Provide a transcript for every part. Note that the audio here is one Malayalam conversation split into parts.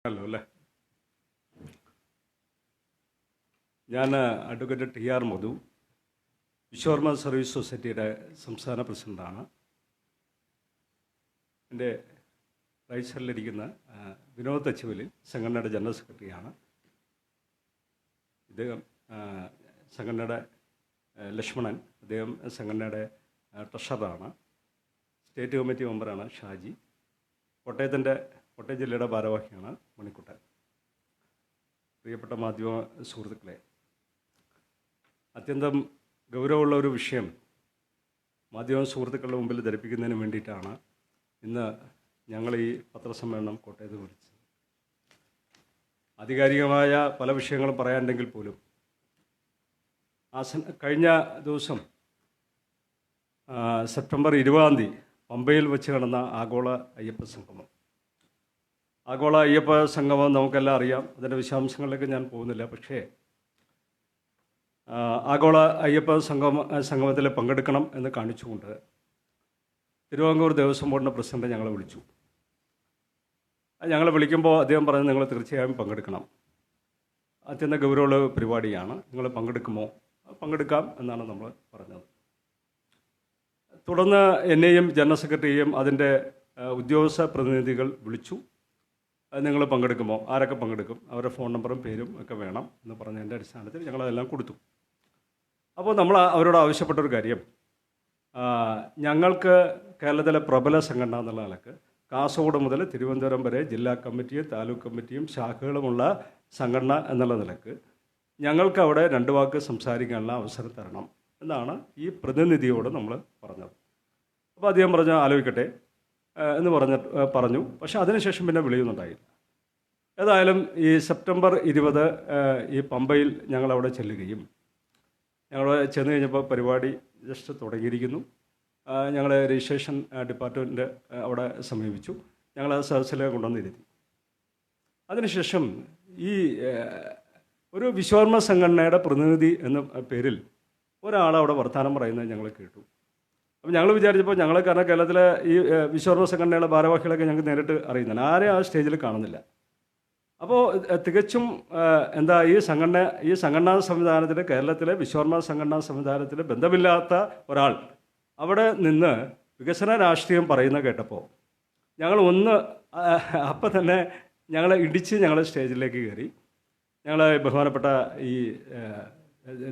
ഹലോ അല്ലേ. ഞാൻ അഡ്വക്കേറ്റ് ടി ആർ മധു, വിശ്വകർമ്മ സർവീസ് സൊസൈറ്റിയുടെ സംസ്ഥാന പ്രസിഡൻ്റാണ്. എൻ്റെ റൈറ്റ് സൈഡിലിരിക്കുന്ന വിനോദ് തച്ചുവലി സംഘടനയുടെ ജനറൽ സെക്രട്ടറിയാണ്. ഇദ്ദേഹം സംഘടനയുടെ ലക്ഷ്മണൻ, അദ്ദേഹം സംഘടനയുടെ ട്രഷററാണ്. സ്റ്റേറ്റ് കമ്മിറ്റി മെമ്പറാണ് ഷാജി. കോട്ടയം ജില്ലയുടെ ഭാരവാഹിയാണ് മണിക്കുട്ടൻ. പ്രിയപ്പെട്ട മാധ്യമ സുഹൃത്തുക്കളെ, അത്യന്തം ഗൗരവമുള്ള ഒരു വിഷയം മാധ്യമ സുഹൃത്തുക്കളുടെ മുമ്പിൽ ധരിപ്പിക്കുന്നതിന് വേണ്ടിയിട്ടാണ് ഇന്ന് ഞങ്ങൾ ഈ പത്രസമ്മേളനം കോട്ടയത്ത് വിളിച്ചത്. ആധികാരികമായ പല വിഷയങ്ങളും പറയാനുണ്ടെങ്കിൽ പോലും കഴിഞ്ഞ ദിവസം സെപ്റ്റംബർ 20 പമ്പയിൽ വെച്ച് നടന്ന ആഗോള അയ്യപ്പ സംഗമം. ആഗോള അയ്യപ്പ സംഗമം നമുക്കെല്ലാം അറിയാം, അതിൻ്റെ ഞാൻ പോകുന്നില്ല. പക്ഷേ ആഗോള അയ്യപ്പ സംഗമത്തിൽ പങ്കെടുക്കണം എന്ന് കാണിച്ചുകൊണ്ട് തിരുവിതാംകൂർ ദേവസ്വം ബോർഡിൻ്റെ പ്രസിഡന്റ് ഞങ്ങളെ വിളിച്ചു. ഞങ്ങളെ വിളിക്കുമ്പോൾ അദ്ദേഹം പറഞ്ഞു, നിങ്ങൾ തീർച്ചയായും പങ്കെടുക്കണം, അത്യന്തം ഗൗരവമുള്ള പരിപാടിയാണ്, നിങ്ങൾ പങ്കെടുക്കുമോ? പങ്കെടുക്കാം എന്നാണ് നമ്മൾ പറഞ്ഞത്. തുടർന്ന് എന്നെയും ജനറൽ സെക്രട്ടറിയെയും അതിൻ്റെ ഉദ്യോഗസ്ഥ പ്രതിനിധികൾ വിളിച്ചു. നിങ്ങൾ പങ്കെടുക്കുമോ? ആരൊക്കെ പങ്കെടുക്കും? അവരുടെ ഫോൺ നമ്പറും പേരും ഒക്കെ വേണം എന്ന് പറഞ്ഞതിൻ്റെ അടിസ്ഥാനത്തിൽ ഞങ്ങളതെല്ലാം കൊടുത്തു. അപ്പോൾ നമ്മൾ അവരോട് ആവശ്യപ്പെട്ടൊരു കാര്യം, ഞങ്ങൾക്ക് കേരളത്തിലെ പ്രബല സംഘടന എന്നുള്ള നിലക്ക് കാസർഗോഡ് മുതൽ തിരുവനന്തപുരം വരെ ജില്ലാ കമ്മിറ്റിയും താലൂക്ക് കമ്മിറ്റിയും ശാഖകളുമുള്ള സംഘടന എന്നുള്ള നിലക്ക് ഞങ്ങൾക്ക് അവിടെ 2 വാക്ക് സംസാരിക്കാനുള്ള അവസരം തരണം എന്നാണ് ഈ പ്രതിനിധിയോട് നമ്മൾ പറഞ്ഞത്. അപ്പോൾ അദ്ദേഹം പറഞ്ഞു, ആലോചിക്കട്ടെ എന്ന് പറഞ്ഞു. പക്ഷേ അതിനുശേഷം പിന്നെ വിളിയൊന്നുണ്ടായില്ല. ഏതായാലും ഈ സെപ്റ്റംബർ 20 ഈ പമ്പയിൽ ഞങ്ങളവിടെ ചെല്ലുകയും ഞങ്ങളവിടെ ചെന്ന് കഴിഞ്ഞപ്പോൾ പരിപാടി ജസ്റ്റ് തുടങ്ങിയിരിക്കുന്നു. ഞങ്ങൾ രജിസ്ട്രേഷൻ ഡിപ്പാർട്ട്മെൻറ്റ് അവിടെ സമീപിച്ചു. ഞങ്ങൾ ആ സദസ്സിലേക്ക് കൊണ്ടുവന്നിരുത്തി. അതിനുശേഷം ഈ ഒരു വിശ്വകർമ്മ സംഘടനയുടെ പ്രതിനിധി എന്ന പേരിൽ ഒരാളവിടെ വർത്തമാനം പറയുന്നത് ഞങ്ങൾ കേട്ടു. അപ്പോൾ ഞങ്ങൾ വിചാരിച്ചപ്പോൾ ഞങ്ങൾ, കാരണം കേരളത്തിലെ ഈ വിശ്വകർമ്മ സംഘടനയുടെ ഭാരവാഹികളൊക്കെ ഞങ്ങൾക്ക് നേരിട്ട് അറിയുന്നില്ല, ആരെയും ആ സ്റ്റേജിൽ കാണുന്നില്ല. അപ്പോൾ തികച്ചും ഈ സംഘടനാ സംവിധാനത്തിൽ, കേരളത്തിലെ വിശ്വകർമ്മ സംഘടനാ സംവിധാനത്തിൽ ബന്ധമില്ലാത്ത ഒരാൾ അവിടെ നിന്ന് വികസന രാഷ്ട്രീയം പറയുന്ന കേട്ടപ്പോൾ ഞങ്ങൾ അപ്പം തന്നെ ഞങ്ങളെ ഇടിച്ച് ഞങ്ങൾ സ്റ്റേജിലേക്ക് കയറി. ഞങ്ങൾ ബഹുമാനപ്പെട്ട ഈ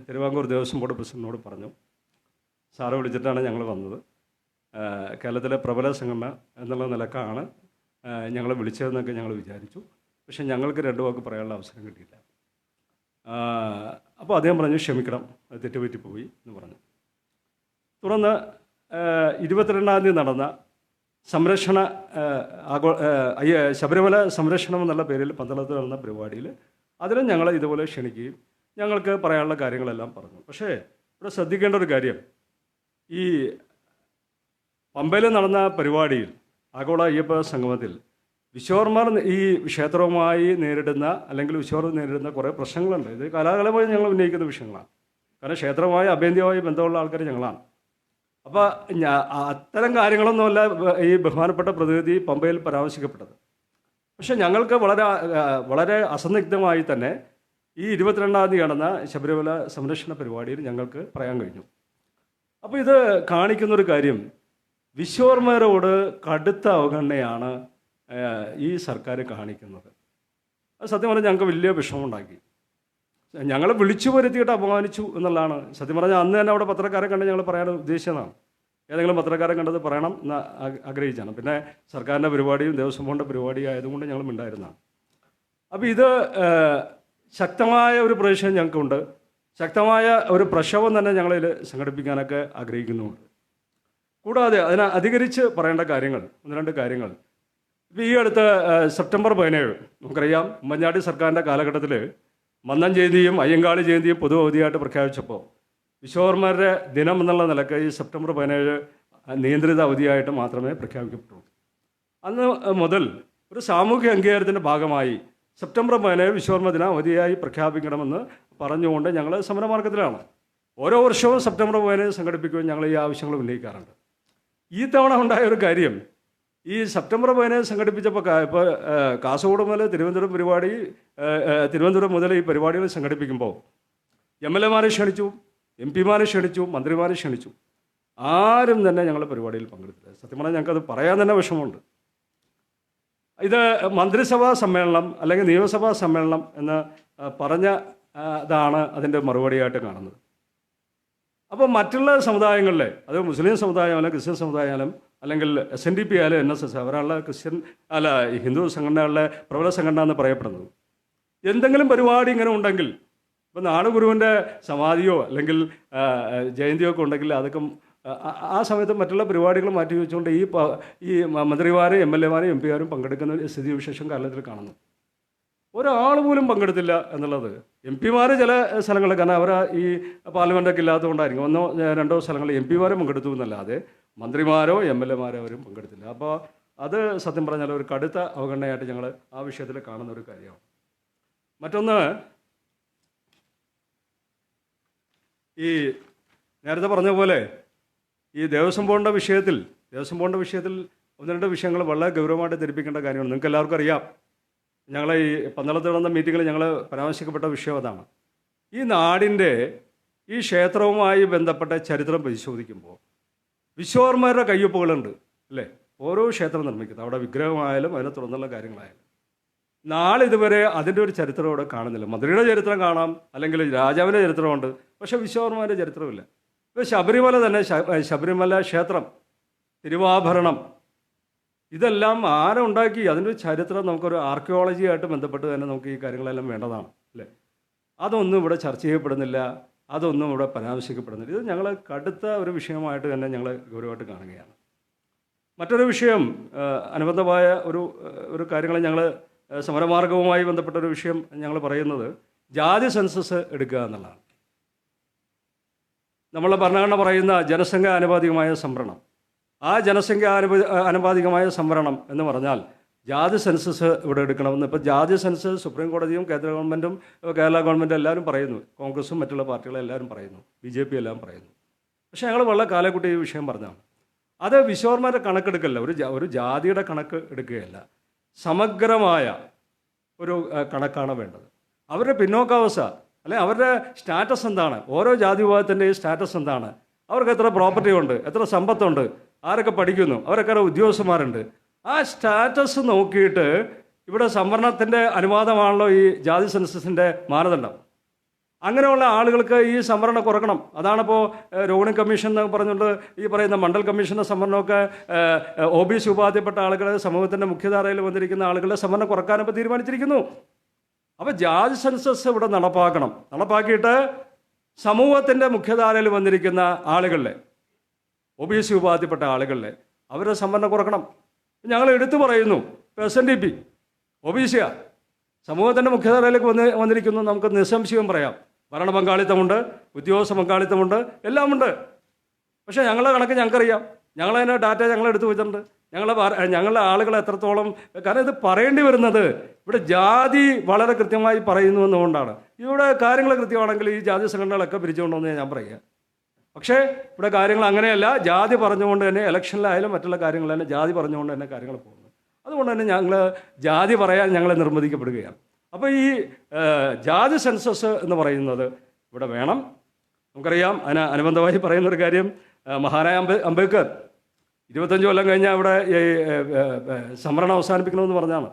തിരുവിതാംകൂർ ദേവസ്വം ബോർഡ് പ്രസിഡന്റിനോട് പറഞ്ഞു, സാറ് വിളിച്ചിട്ടാണ് ഞങ്ങൾ വന്നത്, കേരളത്തിലെ പ്രബല സംഘടന എന്നുള്ള നിലക്കാണ് ഞങ്ങൾ വിളിച്ചതെന്നൊക്കെ ഞങ്ങൾ വിചാരിച്ചു. പക്ഷേ ഞങ്ങൾക്ക് 2 വാക്ക് പറയാനുള്ള അവസരം കിട്ടിയില്ല. അപ്പോൾ അദ്ദേഹം പറഞ്ഞു, ക്ഷമിക്കണം, തെറ്റുപറ്റിപ്പോയി എന്ന് പറഞ്ഞു. തുടർന്ന് 22-ാം തീയതി നടന്ന ശബരിമല സംരക്ഷണം എന്നുള്ള പേരിൽ പന്തളത്ത് നടന്ന പരിപാടിയിൽ അതിലും ഞങ്ങൾ ഇതുപോലെ ക്ഷണിക്കുകയും ഞങ്ങൾക്ക് പറയാനുള്ള കാര്യങ്ങളെല്ലാം പറഞ്ഞു. പക്ഷേ ഇവിടെ ശ്രദ്ധിക്കേണ്ട ഒരു കാര്യം, ഈ പമ്പയിൽ നടന്ന പരിപാടിയിൽ ആഗോള അയ്യപ്പ സംഗമത്തിൽ വിശ്വകർമ്മർ ഈ ക്ഷേത്രവുമായി നേരിടുന്ന, അല്ലെങ്കിൽ വിശ്വകർമ്മർ നേരിടുന്ന കുറേ പ്രശ്നങ്ങളുണ്ട്. ഇത് കാലാകാലമായി ഞങ്ങൾ ഉന്നയിക്കുന്ന വിഷയങ്ങളാണ്. കാരണം ക്ഷേത്രവുമായി അഭേദ്യമായി ബന്ധമുള്ള ആൾക്കാർ ഞങ്ങളാണ്. അപ്പോൾ അത്തരം കാര്യങ്ങളൊന്നുമല്ല ഈ ബഹുമാനപ്പെട്ട പ്രതിനിധി പമ്പയിൽ പരാമർശിക്കപ്പെട്ടത്. പക്ഷേ ഞങ്ങൾക്ക് വളരെ അസന്നിഗ്ധമായി തന്നെ ഈ 22-ാം തീയതി നടന്ന ശബരിമല സംരക്ഷണ പരിപാടിയിൽ ഞങ്ങൾക്ക് പറയാൻ കഴിഞ്ഞു. അപ്പോൾ ഇത് കാണിക്കുന്നൊരു കാര്യം, വിശ്വകർമ്മരോട് കടുത്ത അവഗണനയാണ് ഈ സർക്കാർ കാണിക്കുന്നത്. അത് സത്യം പറഞ്ഞാൽ ഞങ്ങൾക്ക് വലിയ വിഷമമുണ്ടാക്കി. ഞങ്ങളെ വിളിച്ചു വരുത്തിയിട്ട് അപമാനിച്ചു എന്നുള്ളതാണ് സത്യം പറഞ്ഞാൽ. അന്ന് തന്നെ അവിടെ പത്രക്കാരെ കണ്ട് ഞങ്ങൾ പറയാൻ ഉദ്ദേശിച്ചതാണ്. ഏതെങ്കിലും പത്രക്കാരെ കണ്ടത് പറയണം എന്ന് ആഗ്രഹിച്ചാണ്. പിന്നെ സർക്കാരിൻ്റെ പരിപാടിയും ദേവസ്വം ബോർഡിൻ്റെ പരിപാടിയും ആയതുകൊണ്ട് ഞങ്ങൾ ഉണ്ടായിരുന്നതാണ്. അപ്പോൾ ഇത് ശക്തമായ ഒരു പ്രതിഷേധം ഞങ്ങൾക്കുണ്ട്. ശക്തമായ ഒരു പ്രക്ഷോഭം തന്നെ ഞങ്ങളിൽ സംഘടിപ്പിക്കാനൊക്കെ ആഗ്രഹിക്കുന്നുമുണ്ട്. കൂടാതെ അതിനെ അധികരിച്ച് പറയേണ്ട കാര്യങ്ങൾ 1-2 കാര്യങ്ങൾ. ഇപ്പോൾ ഈ അടുത്ത് സെപ്റ്റംബർ 17 നമുക്കറിയാം, ഉമ്മൻചാണ്ടി സർക്കാരിൻ്റെ കാലഘട്ടത്തിൽ മന്നം ജയന്തിയും അയ്യങ്കാളി ജയന്തിയും പൊതു അവധിയായിട്ട് പ്രഖ്യാപിച്ചപ്പോൾ വിശ്വകർമ്മരുടെ ദിനം എന്നുള്ള നിലക്ക് ഈ സെപ്റ്റംബർ 17 നിയന്ത്രിത അവധിയായിട്ട് മാത്രമേ പ്രഖ്യാപിക്കപ്പെട്ടുള്ളൂ. അന്ന് മുതൽ ഒരു സാമൂഹ്യ അംഗീകാരത്തിൻ്റെ ഭാഗമായി സെപ്റ്റംബർ 17 വിശ്വകർമ്മ ദിനം അവധിയായി പ്രഖ്യാപിക്കണമെന്ന് പറഞ്ഞുകൊണ്ട് ഞങ്ങൾ സമരമാർഗത്തിലാണ്. ഓരോ വർഷവും സെപ്റ്റംബർ 17 സംഘടിപ്പിക്കുകയും ഞങ്ങൾ ഈ ആവശ്യങ്ങൾ ഉന്നയിക്കാറുണ്ട്. ഈ തവണ ഉണ്ടായ ഒരു കാര്യം, ഈ സെപ്റ്റംബർ 17 സംഘടിപ്പിച്ചപ്പോൾ ഇപ്പോൾ കാസർഗോഡ് മുതൽ തിരുവനന്തപുരം പരിപാടി, തിരുവനന്തപുരം മുതൽ ഈ പരിപാടികൾ സംഘടിപ്പിക്കുമ്പോൾ MLA-മാരെ ക്ഷണിച്ചു, MP-മാരെ ക്ഷണിച്ചു, മന്ത്രിമാരെ ക്ഷണിച്ചു. ആരും തന്നെ ഞങ്ങളുടെ പരിപാടിയിൽ പങ്കെടുത്തില്ല. സത്യം പറഞ്ഞാൽ ഞങ്ങൾക്കത് പറയാൻ തന്നെ വിഷമമുണ്ട്. ഇത് മന്ത്രിസഭാ സമ്മേളനം അല്ലെങ്കിൽ നിയമസഭാ സമ്മേളനം എന്ന് പറഞ്ഞതാണ് അതിൻ്റെ മറുപടിയായിട്ട് കാണുന്നത്. അപ്പോൾ മറ്റുള്ള സമുദായങ്ങളിലെ, അത് മുസ്ലിം സമുദായമായാലും ക്രിസ്ത്യൻ സമുദായമായാലും അല്ലെങ്കിൽ SNDP ആയാലും NSS, അവരാളുടെ ക്രിസ്ത്യൻ ഹിന്ദു സംഘടനകളുടെ പ്രബല സംഘടന എന്ന് പറയപ്പെടുന്നത്, എന്തെങ്കിലും പരിപാടി ഇങ്ങനെ ഉണ്ടെങ്കിൽ, ഇപ്പോൾ നാടുഗുരുവിൻ്റെ സമാധിയോ അല്ലെങ്കിൽ ജയന്തിയോ ഒക്കെ ഉണ്ടെങ്കിൽ അതൊക്കെ ആ സമയത്ത് മറ്റുള്ള പരിപാടികൾ മാറ്റി വെച്ചുകൊണ്ട് ഈ മന്ത്രിമാരും MLA-മാരും MP-മാരും പങ്കെടുക്കുന്ന സ്ഥിതിവിശേഷം കേരളത്തിൽ കാണുന്നു. ഒരാൾ പോലും പങ്കെടുത്തില്ല എന്നുള്ളത്. MP-മാർ ചില സ്ഥലങ്ങളിൽ, കാരണം അവർ ഈ പാർലമെൻറ്റൊക്കെ ഇല്ലാത്തതുകൊണ്ടായിരിക്കും, 1-2 സ്ഥലങ്ങളിൽ MP-മാരും പങ്കെടുത്തു എന്നല്ലാതെ മന്ത്രിമാരോ MLA-മാരോ അവരും പങ്കെടുത്തില്ല. അപ്പോൾ അത് സത്യം പറഞ്ഞാൽ ഒരു കടുത്ത അവഗണനയായിട്ട് ഞങ്ങൾ ആ വിഷയത്തിൽ കാണുന്ന ഒരു കാര്യമാണ്. മറ്റൊന്ന്, ഈ നേരത്തെ പറഞ്ഞ പോലെ ഈ ദേവസ്വം ബോർഡിൻ്റെ വിഷയത്തിൽ 1-2 വിഷയങ്ങൾ വളരെ ഗൗരവമായിട്ട് ധരിപ്പിക്കേണ്ട കാര്യമാണ്. നിങ്ങൾക്ക് എല്ലാവർക്കും അറിയാം, ഞങ്ങൾ ഈ പന്തളത്ത് നടന്ന മീറ്റിങ്ങിൽ ഞങ്ങൾ പരാമർശിക്കപ്പെട്ട വിഷയം അതാണ്. ഈ നാടിൻ്റെ ഈ ക്ഷേത്രവുമായി ബന്ധപ്പെട്ട ചരിത്രം പരിശോധിക്കുമ്പോൾ വിശ്വകർമ്മരുടെ കയ്യൊപ്പുകളുണ്ട് അല്ലേ? ഓരോ ക്ഷേത്രം നിർമ്മിക്കുന്നത്, അവിടെ വിഗ്രഹമായാലും അതിനെ തുടർന്നുള്ള കാര്യങ്ങളായാലും നാളിതുവരെ അതിൻ്റെ ഒരു ചരിത്രം ഇവിടെ കാണുന്നില്ല. മന്ത്രിയുടെ ചരിത്രം കാണാം, അല്ലെങ്കിൽ രാജാവിൻ്റെ ചരിത്രമുണ്ട്, പക്ഷേ വിശ്വകർമ്മയുടെ ചരിത്രമില്ല. ഇപ്പോൾ ശബരിമല തന്നെ, ശബരിമല ക്ഷേത്രം, തിരുവാഭരണം, ഇതെല്ലാം ആരുണ്ടാക്കി, അതിൻ്റെ ചരിത്രം നമുക്കൊരു ആർക്കിയോളജിയായിട്ട് ബന്ധപ്പെട്ട് തന്നെ നമുക്ക് ഈ കാര്യങ്ങളെല്ലാം വേണ്ടതാണ് അല്ലേ? അതൊന്നും ഇവിടെ ചർച്ച ചെയ്യപ്പെടുന്നില്ല, അതൊന്നും ഇവിടെ പരാമർശിക്കപ്പെടുന്നില്ല. ഇത് ഞങ്ങൾ കടുത്ത ഒരു വിഷയമായിട്ട് തന്നെ ഞങ്ങൾ ഗൗരവമായിട്ട് കാണുകയാണ്. മറ്റൊരു വിഷയം, അനുബന്ധമായ ഒരു കാര്യങ്ങൾ ഞങ്ങൾ സമരമാർഗവുമായി ബന്ധപ്പെട്ടൊരു വിഷയം ഞങ്ങൾ പറയുന്നത് ജാതി സെൻസസ് എടുക്കുക എന്നുള്ളതാണ്. നമ്മളെ ഭരണഘടന പറയുന്ന ജനസംഖ്യ ആനുപാതികമായ സംവരണം, ആ ജനസംഖ്യ ആനുപാതികമായ സംവരണം എന്ന് പറഞ്ഞാൽ ജാതി സെൻസസ് ഇവിടെ എടുക്കണമെന്ന്. ഇപ്പോൾ ജാതി സെൻസസ് സുപ്രീം കോടതിയും കേന്ദ്ര ഗവൺമെൻറ്റും കേരള ഗവൺമെൻറ്റും എല്ലാവരും പറയുന്നു, കോൺഗ്രസും മറ്റുള്ള പാർട്ടികളും എല്ലാവരും പറയുന്നു, BJP എല്ലാം പറയുന്നു. പക്ഷേ ഞങ്ങൾ വളരെ കാലക്കുട്ടി ഈ വിഷയം പറഞ്ഞാണ്. അത് വിശ്വകർമ്മയുടെ കണക്കെടുക്കല്ല, ഒരു ജാതിയുടെ കണക്ക് എടുക്കുകയല്ല, സമഗ്രമായ ഒരു കണക്കാണ് വേണ്ടത്. അവരുടെ പിന്നോക്കാവസ്ഥ, അല്ലെങ്കിൽ അവരുടെ സ്റ്റാറ്റസ് എന്താണ്, ഓരോ ജാതി വിഭാഗത്തിൻ്റെയും സ്റ്റാറ്റസ് എന്താണ്, അവർക്ക് എത്ര പ്രോപ്പർട്ടി ഉണ്ട്, എത്ര സമ്പത്തുണ്ട്, ആരൊക്കെ പഠിക്കുന്നു, അവരൊക്കെ ഉദ്യോഗസ്ഥന്മാരുണ്ട്, ആ സ്റ്റാറ്റസ് നോക്കിയിട്ട് ഇവിടെ സംവരണത്തിൻ്റെ അനുവാദമാണല്ലോ ഈ ജാതി സെൻസസിൻ്റെ മാനദണ്ഡം. അങ്ങനെയുള്ള ആളുകൾക്ക് ഈ സംവരണം കുറക്കണം. അതാണിപ്പോൾ രോഹിണി കമ്മീഷൻ എന്ന് പറഞ്ഞുകൊണ്ട് ഈ പറയുന്ന മണ്ഡൽ കമ്മീഷൻ്റെ സംവരണമൊക്കെ OBC വിഭാഗത്തിൽപ്പെട്ട ആളുകൾ, സമൂഹത്തിൻ്റെ മുഖ്യധാരയിൽ വന്നിരിക്കുന്ന ആളുകളുടെ സംവരണം കുറക്കാനിപ്പോൾ തീരുമാനിച്ചിരിക്കുന്നു. അപ്പോൾ ജാതി സെൻസസ് ഇവിടെ നടപ്പാക്കിയിട്ട് സമൂഹത്തിൻ്റെ മുഖ്യധാരയിൽ വന്നിരിക്കുന്ന ആളുകളിലെ, OBC വിഭാഗത്തിൽപ്പെട്ട ആളുകളിലെ അവരുടെ സംവരണം കുറക്കണം. ഞങ്ങൾ എടുത്തു പറയുന്നു, ഇപ്പോൾ SNDP OBC-യാ, സമൂഹത്തിൻ്റെ മുഖ്യധാരയിലേക്ക് വന്നിരിക്കുന്നു, നമുക്ക് നിസ്സംശയം പറയാം. ഭരണ പങ്കാളിത്തമുണ്ട്, ഉദ്യോഗസ്ഥ പങ്കാളിത്തമുണ്ട്, എല്ലാമുണ്ട്. പക്ഷേ ഞങ്ങളുടെ കണക്ക് ഞങ്ങൾക്കറിയാം, ഞങ്ങളതിൻ്റെ ഡാറ്റ ഞങ്ങൾ എടുത്തു വെച്ചിട്ടുണ്ട്. ഞങ്ങളുടെ ആളുകൾ എത്രത്തോളം, കാരണം ഇത് പറയേണ്ടി വരുന്നത് ഇവിടെ ജാതി വളരെ കൃത്യമായി പറയുന്നു എന്നുകൊണ്ടാണ്. ഇവിടെ കാര്യങ്ങൾ കൃത്യമാണെങ്കിൽ ഈ ജാതി സംഘടനകളൊക്കെ പിരിച്ചുകൊണ്ടുവന്ന് ഞാൻ പറയുക. പക്ഷേ ഇവിടെ കാര്യങ്ങൾ അങ്ങനെയല്ല, ജാതി പറഞ്ഞുകൊണ്ട് തന്നെ ഇലക്ഷനിലായാലും മറ്റുള്ള കാര്യങ്ങളായാലും ജാതി പറഞ്ഞുകൊണ്ട് തന്നെ കാര്യങ്ങൾ പോകുന്നു. അതുകൊണ്ട് തന്നെ ഞങ്ങൾ ജാതി പറയാൻ ഞങ്ങളെ നിർബന്ധിക്കപ്പെടുകയാണ്. അപ്പോൾ ഈ ജാതി സെൻസസ് എന്ന് പറയുന്നത് ഇവിടെ വേണം. നമുക്കറിയാം, അനുബന്ധമായി പറയുന്നൊരു കാര്യം, മഹാനായ അംബേദ്കർ 25 കൊല്ലം കഴിഞ്ഞാൽ ഇവിടെ സംവരണം അവസാനിപ്പിക്കണമെന്ന് പറഞ്ഞാണ്.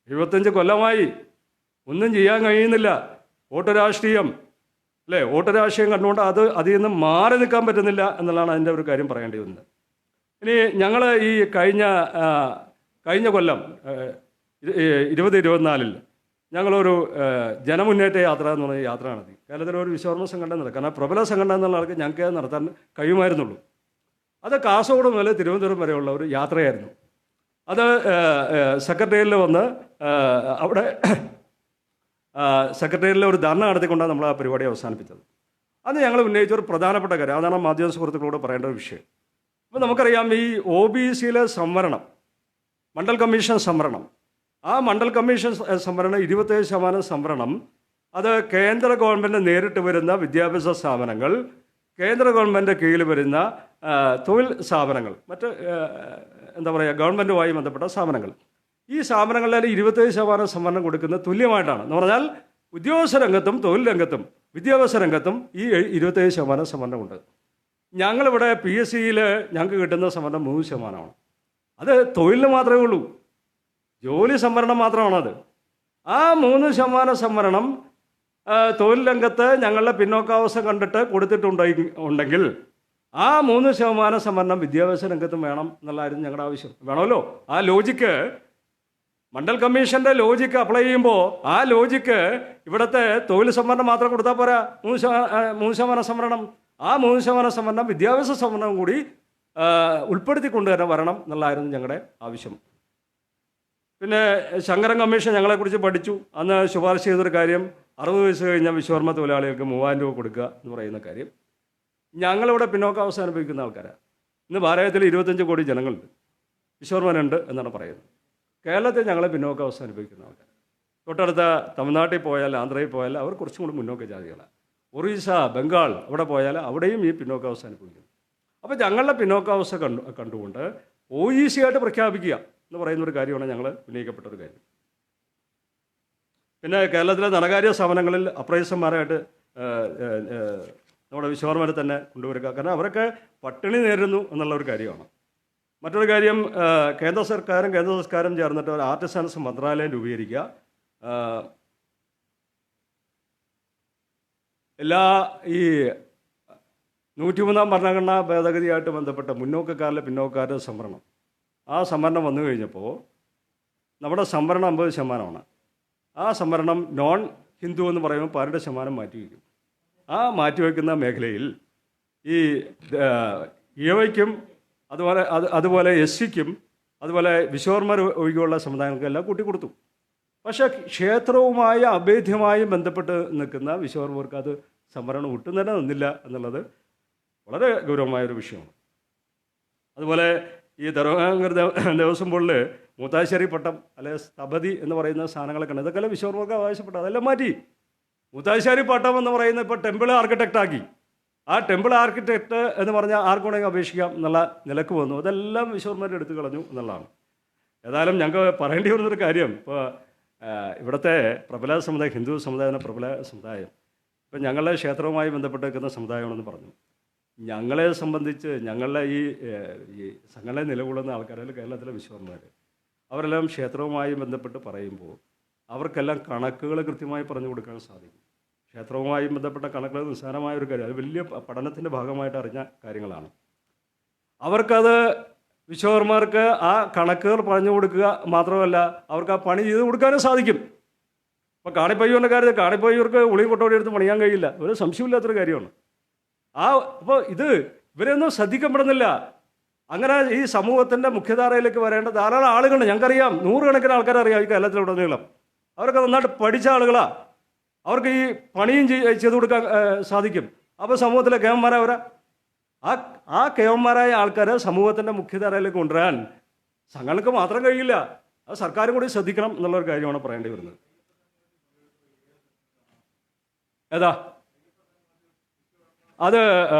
75 കൊല്ലമായി ഒന്നും ചെയ്യാൻ കഴിയുന്നില്ല. വോട്ട് രാഷ്ട്രീയം അല്ലേ, വോട്ട് രാഷ്ട്രീയം കണ്ടുകൊണ്ട് അതിൽ നിന്ന് മാറി നിൽക്കാൻ പറ്റുന്നില്ല എന്നുള്ളതാണ് അതിൻ്റെ ഒരു കാര്യം പറയേണ്ടി വന്നത്. ഇനി ഞങ്ങൾ ഈ കഴിഞ്ഞ കൊല്ലം 2024 ഞങ്ങളൊരു ജനമുന്നേറ്റ യാത്ര എന്ന് പറഞ്ഞ യാത്ര നടത്തി. കേരളത്തിലൊരു വിശ്വകർമ്മ സംഘടന നടക്കുക, കാരണം പ്രബല സംഘടന എന്നുള്ള ആൾക്ക് ഞങ്ങൾക്ക് അത് നടത്താൻ കഴിയുമായിരുന്നുള്ളൂ. അത് കാസർഗോഡ് മുതൽ തിരുവനന്തപുരം വരെയുള്ള ഒരു യാത്രയായിരുന്നു. അത് സെക്രട്ടേറിയറ്റിൽ വന്ന് അവിടെ സെക്രട്ടേറിയറ്റിൽ ഒരു ധർണ നടത്തിക്കൊണ്ടാണ് നമ്മൾ ആ പരിപാടി അവസാനിപ്പിച്ചത്. അത് ഞങ്ങൾ ഉന്നയിച്ച ഒരു പ്രധാനപ്പെട്ട കാര്യം, അതാണ് മാധ്യമ സുഹൃത്തുക്കളോട് പറയേണ്ട ഒരു വിഷയം. അപ്പോൾ നമുക്കറിയാം, ഈ OBC-യിലെ സംവരണം, മണ്ഡൽ കമ്മീഷൻ സംവരണം, ആ മണ്ഡൽ കമ്മീഷൻ സംവരണം 27% സംവരണം അത് കേന്ദ്ര ഗവൺമെൻറ് നേരിട്ട് വരുന്ന വിദ്യാഭ്യാസ സ്ഥാപനങ്ങൾ കേന്ദ്ര ഗവൺമെൻറ് കീഴിൽ വരുന്ന തൊഴിൽ സ്ഥാപനങ്ങൾ, മറ്റ് എന്താ പറയുക, ഗവൺമെൻറ്റുമായി ബന്ധപ്പെട്ട സ്ഥാപനങ്ങൾ, ഈ സ്ഥാപനങ്ങളിൽ 27% സംവരണം കൊടുക്കുന്നത് തുല്യമായിട്ടാണ്. എന്ന് പറഞ്ഞാൽ ഉദ്യോഗസ്ഥ രംഗത്തും തൊഴിൽ രംഗത്തും വിദ്യാഭ്യാസ രംഗത്തും ഈ 27% സംവരണമുണ്ട്. ഞങ്ങളിവിടെ PSCയിൽ ഞങ്ങൾക്ക് കിട്ടുന്ന സംവരണം 3%. അത് തൊഴിലിന് മാത്രമേ ഉള്ളൂ, ജോലി സംവരണം മാത്രമാണത്. ആ 3% സംവരണം തൊഴിൽ രംഗത്ത് ഞങ്ങളുടെ പിന്നോക്കാവസ്ഥ കണ്ടിട്ട് കൊടുത്തിട്ടുണ്ടെങ്കിൽ ആ 3% സംവരണം വിദ്യാഭ്യാസ രംഗത്തും വേണം എന്നുള്ളതായിരുന്നു ഞങ്ങളുടെ ആവശ്യം. വേണമല്ലോ. ആ ലോജിക്ക്, മണ്ഡൽ കമ്മീഷൻ്റെ ലോജിക്ക് അപ്ലൈ ചെയ്യുമ്പോൾ ആ ലോജിക്ക് ഇവിടുത്തെ തൊഴിൽ സംവരണം മാത്രം കൊടുത്താൽ പോരാ. 3% സംവരണം, ആ 3% സംവരണം വിദ്യാഭ്യാസ സംവരണം കൂടി ഉൾപ്പെടുത്തിക്കൊണ്ട് തന്നെ വരണം എന്നുള്ളതായിരുന്നു ഞങ്ങളുടെ ആവശ്യം. പിന്നെ ശങ്കരൻ കമ്മീഷൻ ഞങ്ങളെക്കുറിച്ച് പഠിച്ചു. അന്ന് ശുപാർശ ചെയ്തൊരു കാര്യം, 60 വയസ്സ് കഴിഞ്ഞ വിശ്വകർമ്മ തൊഴിലാളികൾക്ക് 3000 രൂപ കൊടുക്കുക എന്ന് പറയുന്ന കാര്യം. ഞങ്ങളിവിടെ പിന്നോക്കാവസ്ഥ അനുഭവിക്കുന്ന ആൾക്കാരാണ്. ഇന്ന് ഭാരതത്തിൽ 25 കോടി ജനങ്ങളുണ്ട്, വിശ്വകർമ്മനുണ്ട് എന്നാണ് പറയുന്നത്. കേരളത്തിൽ ഞങ്ങളെ പിന്നോക്കാവസ്ഥ അനുഭവിക്കുന്ന ആൾക്കാർ. തൊട്ടടുത്ത തമിഴ്നാട്ടിൽ പോയാൽ, ആന്ധ്രയിൽ പോയാൽ അവർ കുറച്ചും കൂടി മുന്നോക്ക ജാതികളാണ്. ഒറീസ, ബംഗാൾ അവിടെ പോയാൽ അവിടെയും ഈ പിന്നോക്കാവസ്ഥ അനുഭവിക്കുന്നു. അപ്പോൾ ഞങ്ങളുടെ പിന്നോക്കാവസ്ഥ കണ്ടുകൊണ്ട് OEC ആയിട്ട് പ്രഖ്യാപിക്കുക എന്ന് പറയുന്നൊരു കാര്യമാണ് ഞങ്ങൾ ഉന്നയിക്കപ്പെട്ടൊരു കാര്യം. പിന്നെ കേരളത്തിലെ ധനകാര്യ സ്ഥാപനങ്ങളിൽ അപ്രൈസന്മാരായിട്ട് നമ്മുടെ വിശ്വകർമ്മരെ തന്നെ കൊണ്ടുവരിക. കാരണം അവരൊക്കെ പട്ടിണി നേരിടുന്നു എന്നുള്ളൊരു കാര്യമാണ്. മറ്റൊരു കാര്യം, കേന്ദ്ര സർക്കാരും ചേർന്നിട്ട് ഒരു ആർട്ടിസൻസ് മന്ത്രാലയം രൂപീകരിക്കുക. എല്ലാ ഈ 103-ാം ഭരണഘടനാ ഭേദഗതിയായിട്ട് ബന്ധപ്പെട്ട മുന്നോക്കക്കാരിലെ പിന്നോക്കക്കാരുടെ സംവരണം, ആ സംവരണം വന്നു കഴിഞ്ഞപ്പോൾ നമ്മുടെ സംവരണം 50%. ആ സംവരണം നോൺ ഹിന്ദു എന്ന് പറയുമ്പോൾ 12% മാറ്റിവെക്കും. ആ മാറ്റിവെക്കുന്ന മേഖലയിൽ ഈ ഈവയ്ക്കും അതുപോലെ SCക്കും അതുപോലെ വിശ്വകർമ്മർ ഒഴികെയുള്ള സമുദായങ്ങൾക്കെല്ലാം കൂട്ടിക്കൊടുത്തു. പക്ഷേ ക്ഷേത്രവുമായി അഭേദ്യമായി ബന്ധപ്പെട്ട് നിൽക്കുന്ന വിശ്വകർമ്മർക്ക് അത് സംവരണം ഒട്ടും തന്നെ നിന്നില്ല എന്നുള്ളത് വളരെ ഗൗരവമായൊരു വിഷയമാണ്. അതുപോലെ ഈ തിരുവിതാംകൂർ ദേവസ്വം ബോർഡിൽ മൂത്താശ്ശേരി പട്ടം അല്ലെ സ്ഥപതി എന്ന് പറയുന്ന സാധനങ്ങളൊക്കെ ഉണ്ട്. ഇതൊക്കെ വിശ്വകർമ്മർക്ക് അവകാശപ്പെട്ടു, അതെല്ലാം മാറ്റി. മൂത്താശ്ശേരി പട്ടം എന്ന് പറയുന്നത് ഇപ്പോൾ ടെമ്പിൾ ആർക്കിടെക്റ്റ് ആക്കി. ആ ടെമ്പിൾ ആർക്കിടെക്റ്റ് എന്ന് പറഞ്ഞാൽ ആർക്കുണ്ടെങ്കിൽ അപേക്ഷിക്കാം എന്നുള്ള നിലക്ക് വന്നു. അതെല്ലാം വിശ്വകർമ്മരെ എടുത്തു കളഞ്ഞു എന്നുള്ളതാണ്. ഏതായാലും ഞങ്ങൾക്ക് പറയേണ്ടി വരുന്നൊരു കാര്യം, ഇപ്പോൾ ഇവിടുത്തെ പ്രബല സമുദായം, ഹിന്ദു സമുദായം പ്രബല സമുദായം, ഇപ്പം ഞങ്ങളുടെ ക്ഷേത്രവുമായി ബന്ധപ്പെട്ട് നിൽക്കുന്ന സമുദായമാണെന്ന് പറഞ്ഞു. ഞങ്ങളെ സംബന്ധിച്ച് ഞങ്ങളുടെ ഈ സംഘടന നിലകൊള്ളുന്ന ആൾക്കാരിൽ കേരളത്തിലെ വിശ്വകർമ്മർ അവരെല്ലാം ക്ഷേത്രവുമായി ബന്ധപ്പെട്ട് പറയുമ്പോൾ അവർക്കെല്ലാം കണക്കുകൾ കൃത്യമായി പറഞ്ഞു കൊടുക്കാൻ സാധിക്കും. ക്ഷേത്രവുമായി ബന്ധപ്പെട്ട കണക്കുകൾ നിസ്സാരമായ ഒരു കാര്യം, അത് വലിയ പഠനത്തിൻ്റെ ഭാഗമായിട്ട് അറിഞ്ഞ കാര്യങ്ങളാണ്. അവർക്കത് വിശ്വകർമ്മർക്ക് ആ കണക്കുകൾ പറഞ്ഞു കൊടുക്കുക മാത്രമല്ല, അവർക്ക് ആ പണി ചെയ്ത് കൊടുക്കാനും സാധിക്കും. ഇപ്പോൾ കാണിപ്പയ്യൂരിൻ്റെ കാര്യത്തിൽ കാണിപ്പയ്യൂർക്ക് ഉളിയും കൊട്ടോടി എടുത്ത് പണിയാൻ കഴിയില്ല, ഒരു സംശയമില്ലാത്തൊരു കാര്യമാണ്. അപ്പോൾ ഇവരൊന്നും ശ്രദ്ധിക്കപ്പെടുന്നില്ല. അങ്ങനെ ഈ സമൂഹത്തിൻ്റെ മുഖ്യധാരയിലേക്ക് വരേണ്ട ധാരാളം ആളുകളുണ്ട്. ഞങ്ങൾക്കറിയാം, 100 കണക്കിന് ആൾക്കാരറിയാം ഈ കേരളത്തിലുടനീളം. അവരൊക്കെ നന്നായിട്ട് പഠിച്ച ആളുകളാണ്. അവർക്ക് ഈ പണിയും ചെയ്തു കൊടുക്കാൻ സാധിക്കും. അപ്പോൾ സമൂഹത്തിലെ കേവന്മാരവരാ, ആ കേവന്മാരായ ആൾക്കാരെ സമൂഹത്തിൻ്റെ മുഖ്യധാരയിലേക്ക് കൊണ്ടുവരാൻ സംഘടനക്ക് മാത്രം കഴിയില്ല, അത് സർക്കാരും കൂടി ശ്രദ്ധിക്കണം എന്നുള്ളൊരു കാര്യമാണ് പറയേണ്ടി വരുന്നത്. ഏതാ അത്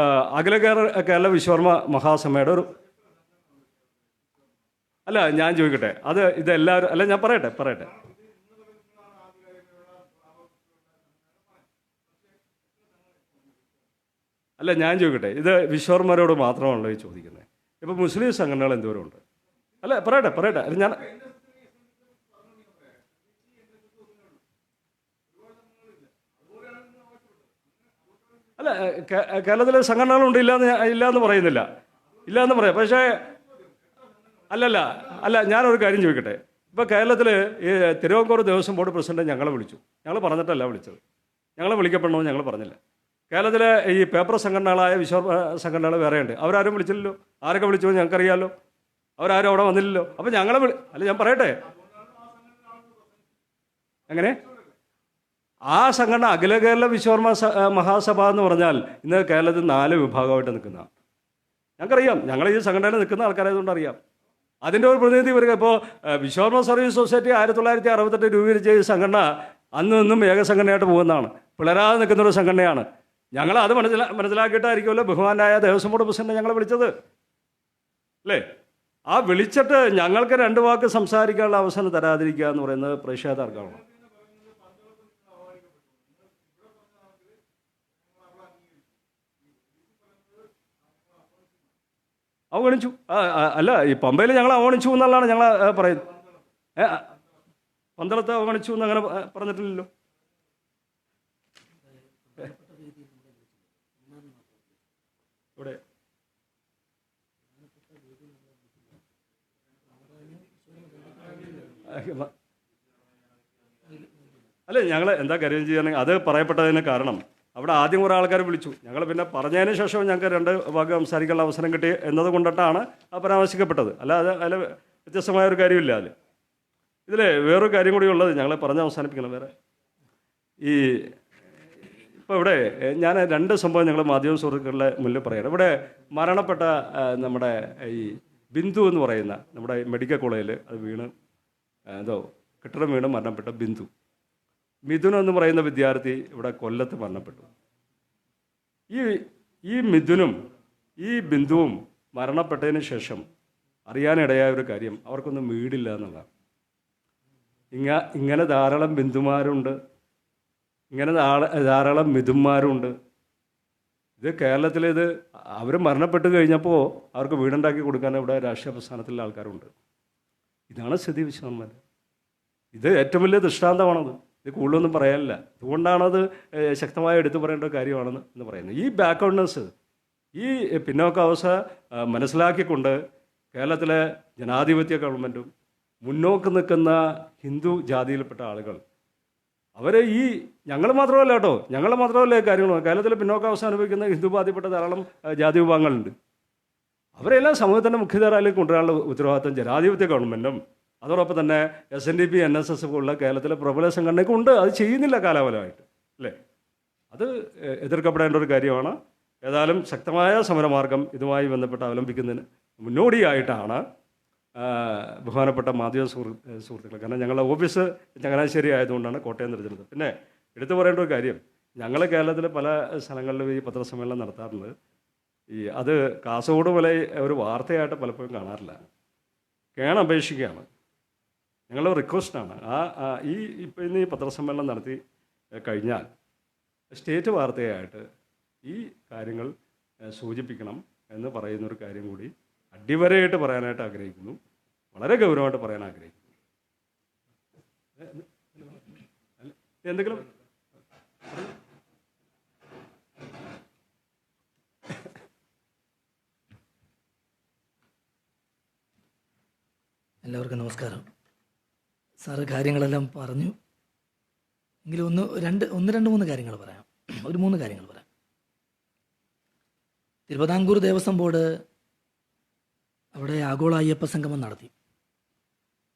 അഖില കേരള വിശ്വകർമ്മ മഹാസഭയുടെ ഒരു അല്ല, ഞാൻ ചോദിക്കട്ടെ, ഇതെല്ലാവരും അല്ല, ഞാൻ പറയട്ടെ അല്ല, ഞാൻ ചോദിക്കട്ടെ, ഇത് വിശ്വകർമ്മരോട് മാത്രമാണല്ലോ ഈ ചോദിക്കുന്നത്. ഇപ്പോൾ മുസ്ലിം സംഘടനകൾ എന്തോരം ഉണ്ട്? അല്ല, പറയട്ടെ അല്ല, ഞാൻ അല്ല, കേരളത്തിലെ സംഘടനകളുണ്ട്, ഇല്ലയെന്ന് പറയുന്നില്ല, ഇല്ലയെന്ന് പറയാം. പക്ഷേ അല്ല ഞാനൊരു കാര്യം ചോദിക്കട്ടെ. ഇപ്പോൾ കേരളത്തിൽ ഈ തിരുവിതാംകൂർ ദേവസ്വം ബോർഡ് പ്രസിഡന്റ് ഞങ്ങളെ വിളിച്ചു. ഞങ്ങൾ പറഞ്ഞിട്ടല്ല വിളിച്ചത്, ഞങ്ങളെ വിളിക്കപ്പെടണമെന്ന് ഞങ്ങൾ പറഞ്ഞില്ല. കേരളത്തിലെ ഈ പേപ്പർ സംഘടനകളായ വിശ്വകർമ്മ സംഘടനകൾ വേറെയുണ്ട്, അവരാരും വിളിച്ചില്ലല്ലോ. ആരൊക്കെ വിളിച്ചു ഞങ്ങൾക്കറിയാമല്ലോ, അവരാരും അവിടെ വന്നില്ലല്ലോ. അപ്പോൾ ഞങ്ങളെ അല്ല, ഞാൻ പറയട്ടെ, എങ്ങനെ ആ സംഘടന അഖില കേരള വിശ്വകർമ്മ മഹാസഭ എന്ന് പറഞ്ഞാൽ ഇന്ന് കേരളത്തിൽ 4 വിഭാഗമായിട്ട് നിൽക്കുന്നതാണ്. ഞങ്ങൾക്കറിയാം, ഞങ്ങൾ ഈ സംഘടനയിൽ നിൽക്കുന്ന ആൾക്കാരായതുകൊണ്ട് അറിയാം. അതിൻ്റെ ഒരു പ്രതിനിധി വരിക. ഇപ്പോൾ വിശ്വകർമ്മ സർവീസ് സൊസൈറ്റി 1968 രൂപീകരിച്ച ഈ സംഘടന അന്നും ഇന്നും ഏക സംഘടനയായിട്ട് പോകുന്നതാണ്, പിളരാതെ നിൽക്കുന്നൊരു സംഘടനയാണ്. ഞങ്ങൾ അത് മനസ്സിലാക്കിയിട്ടായിരിക്കുമല്ലോ ബഹുമാനായ ദേവസ്വം ബോർഡ് പ്രസിഡന്റ് ഞങ്ങളെ വിളിച്ചത്, അല്ലേ? ആ വിളിച്ചിട്ട് ഞങ്ങൾക്ക് 2 വാക്ക് സംസാരിക്കാനുള്ള അവസരം തരാതിരിക്കുക എന്ന് പറയുന്നത് പ്രതിഷേധാർഹമാണ്. അവഗണിച്ചു. അല്ല, ഈ പമ്പയിൽ ഞങ്ങൾ അവഗണിച്ചു എന്നുള്ളതാണ് ഞങ്ങൾ പറയുന്നത്. പന്തളത്ത് അവഗണിച്ചു എന്ന് അങ്ങനെ പറഞ്ഞിട്ടില്ലല്ലോ. ഇവിടെ അല്ല, ഞങ്ങൾ എന്താ കാര്യം ചെയ്യുകയാണെങ്കിൽ അത് പറയപ്പെട്ടതിന് കാരണം അവിടെ ആദ്യം കുറേ ആൾക്കാർ വിളിച്ചു. ഞങ്ങൾ പിന്നെ പറഞ്ഞതിന് ശേഷം ഞങ്ങൾക്ക് 2 വാക്ക് സംസാരിക്കാനുള്ള അവസരം കിട്ടി എന്നത് കൊണ്ടിട്ടാണ് ആ പരാമർശിക്കപ്പെട്ടത്. അല്ലാതെ അതിൽ വ്യത്യസ്തമായ ഒരു കാര്യമില്ല. ഇതിൽ വേറൊരു കാര്യം കൂടി ഉള്ളത്, ഞങ്ങൾ പറഞ്ഞ് അവസാനിപ്പിക്കണം. വേറെ ഈ ഇപ്പോൾ ഇവിടെ ഞാൻ 2 സംഭവം ഞങ്ങൾ മാധ്യമ സുഹൃത്തുക്കളുടെ മുന്നിൽ പറയണം. ഇവിടെ മരണപ്പെട്ട നമ്മുടെ ഈ ബിന്ദു എന്ന് പറയുന്ന നമ്മുടെ മെഡിക്കൽ കോളേജിൽ അത് വീണ് കെട്ടിടം വീണ് മരണപ്പെട്ട ബിന്ദു, മിഥുൻ എന്ന് പറയുന്ന വിദ്യാർത്ഥി ഇവിടെ കൊല്ലത്ത് മരണപ്പെട്ടു. ഈ മിഥുനും ഈ ബിന്ദുവും മരണപ്പെട്ടതിന് ശേഷം അറിയാനിടയായ ഒരു കാര്യം, അവർക്കൊന്നും വീടില്ല എന്നുള്ളതാണ്. ഇങ്ങനെ ധാരാളം ബിന്ദുമാരുണ്ട്, ഇങ്ങനെ ധാരാളം മിഥുന്മാരുണ്ട്. ഇത് കേരളത്തിലിത് അവർ മരണപ്പെട്ട് കഴിഞ്ഞപ്പോൾ അവർക്ക് വീടുണ്ടാക്കി കൊടുക്കാൻ ഇവിടെ രാഷ്ട്രീയ പ്രസ്ഥാനത്തിലുള്ള ആൾക്കാരുണ്ട്. ഇതാണ് സ്ഥിതി വിശദന്മാർ. ഇത് ഏറ്റവും വലിയ ദൃഷ്ടാന്തമാണത്. ഇത് കൂടുതലൊന്നും പറയാനില്ല. അതുകൊണ്ടാണത് ശക്തമായി എടുത്തു പറയേണ്ട കാര്യമാണെന്ന് പറയുന്നത്. ഈ ബാക്ക്വേർഡ്നെസ്, ഈ പിന്നോക്കാവസ്ഥ മനസ്സിലാക്കിക്കൊണ്ട് കേരളത്തിലെ ജനാധിപത്യ ഗവൺമെൻറ്റും മുന്നോക്കം നിൽക്കുന്ന ഹിന്ദു ജാതിയിൽപ്പെട്ട ആളുകൾ അവർ ഞങ്ങൾ മാത്രമല്ല കേട്ടോ, ഞങ്ങൾ മാത്രമല്ല കാര്യങ്ങൾ, കേരളത്തിൽ പിന്നോക്കാവസ്ഥ അനുഭവിക്കുന്ന ഹിന്ദു ബാധിപ്പെട്ട ധാരാളം ജാതി വിഭാഗങ്ങളുണ്ട്. അവരെല്ലാം സമൂഹത്തിൻ്റെ മുഖ്യധാരയിലേക്ക് കൊണ്ടുവരാനുള്ള ഉത്തരവാദിത്തം ജനാധിപത്യ ഗവൺമെൻറ്റും അതോടൊപ്പം തന്നെ SNDP NSS പോലുള്ള കേരളത്തിലെ പ്രബല സംഘടനയ്ക്കുണ്ട്. അത് ചെയ്യുന്നില്ല കാലാകാലമായിട്ട്, അല്ലേ? അത് എതിർക്കപ്പെടേണ്ട ഒരു കാര്യമാണ്. ഏതായാലും ശക്തമായ സമരമാർഗം ഇതുമായി ബന്ധപ്പെട്ട് അവലംബിക്കുന്നതിന് മുന്നോടിയായിട്ടാണ് ബഹുമാനപ്പെട്ട മാധ്യമ സുഹൃത്തുക്കൾ, കാരണം ഞങ്ങളുടെ ഓഫീസ് ചങ്ങനാശ്ശേരി ആയതുകൊണ്ടാണ് കോട്ടയം തിരഞ്ഞെടുത്തത്. പിന്നെ എടുത്തു പറയേണ്ട ഒരു കാര്യം, ഞങ്ങൾ കേരളത്തിലെ പല സ്ഥലങ്ങളിലും ഈ പത്രസമ്മേളനം നടത്താറുണ്ട്. അത് കാസർഗോഡ് പോലെ ഒരു വാർത്തയായിട്ട് പലപ്പോഴും കാണാറില്ല. അപേക്ഷിക്കുകയാണ്, ഞങ്ങളുടെ റിക്വസ്റ്റാണ്. ഇപ്പം ഇന്ന് ഈ പത്രസമ്മേളനം നടത്തി കഴിഞ്ഞാൽ സ്റ്റേറ്റ് വാർത്തയായിട്ട് ഈ കാര്യങ്ങൾ സൂചിപ്പിക്കണം എന്ന് പറയുന്നൊരു കാര്യം കൂടി അടിവരയായിട്ട് പറയാനായിട്ട് ആഗ്രഹിക്കുന്നു, വളരെ ഗൗരവമായിട്ട് പറയാൻ ആഗ്രഹിക്കുന്നു. എന്തെങ്കിലും എല്ലാവർക്കും നമസ്കാരം. സാറ് കാര്യങ്ങളെല്ലാം പറഞ്ഞു. എങ്കിലും ഒന്ന് രണ്ട് മൂന്ന് കാര്യങ്ങൾ പറയാം. 3 കാര്യങ്ങൾ പറയാം. തിരുവിതാംകൂർ ദേവസ്വം ബോർഡ് അവിടെ ആഗോള അയ്യപ്പ സംഗമം നടത്തി.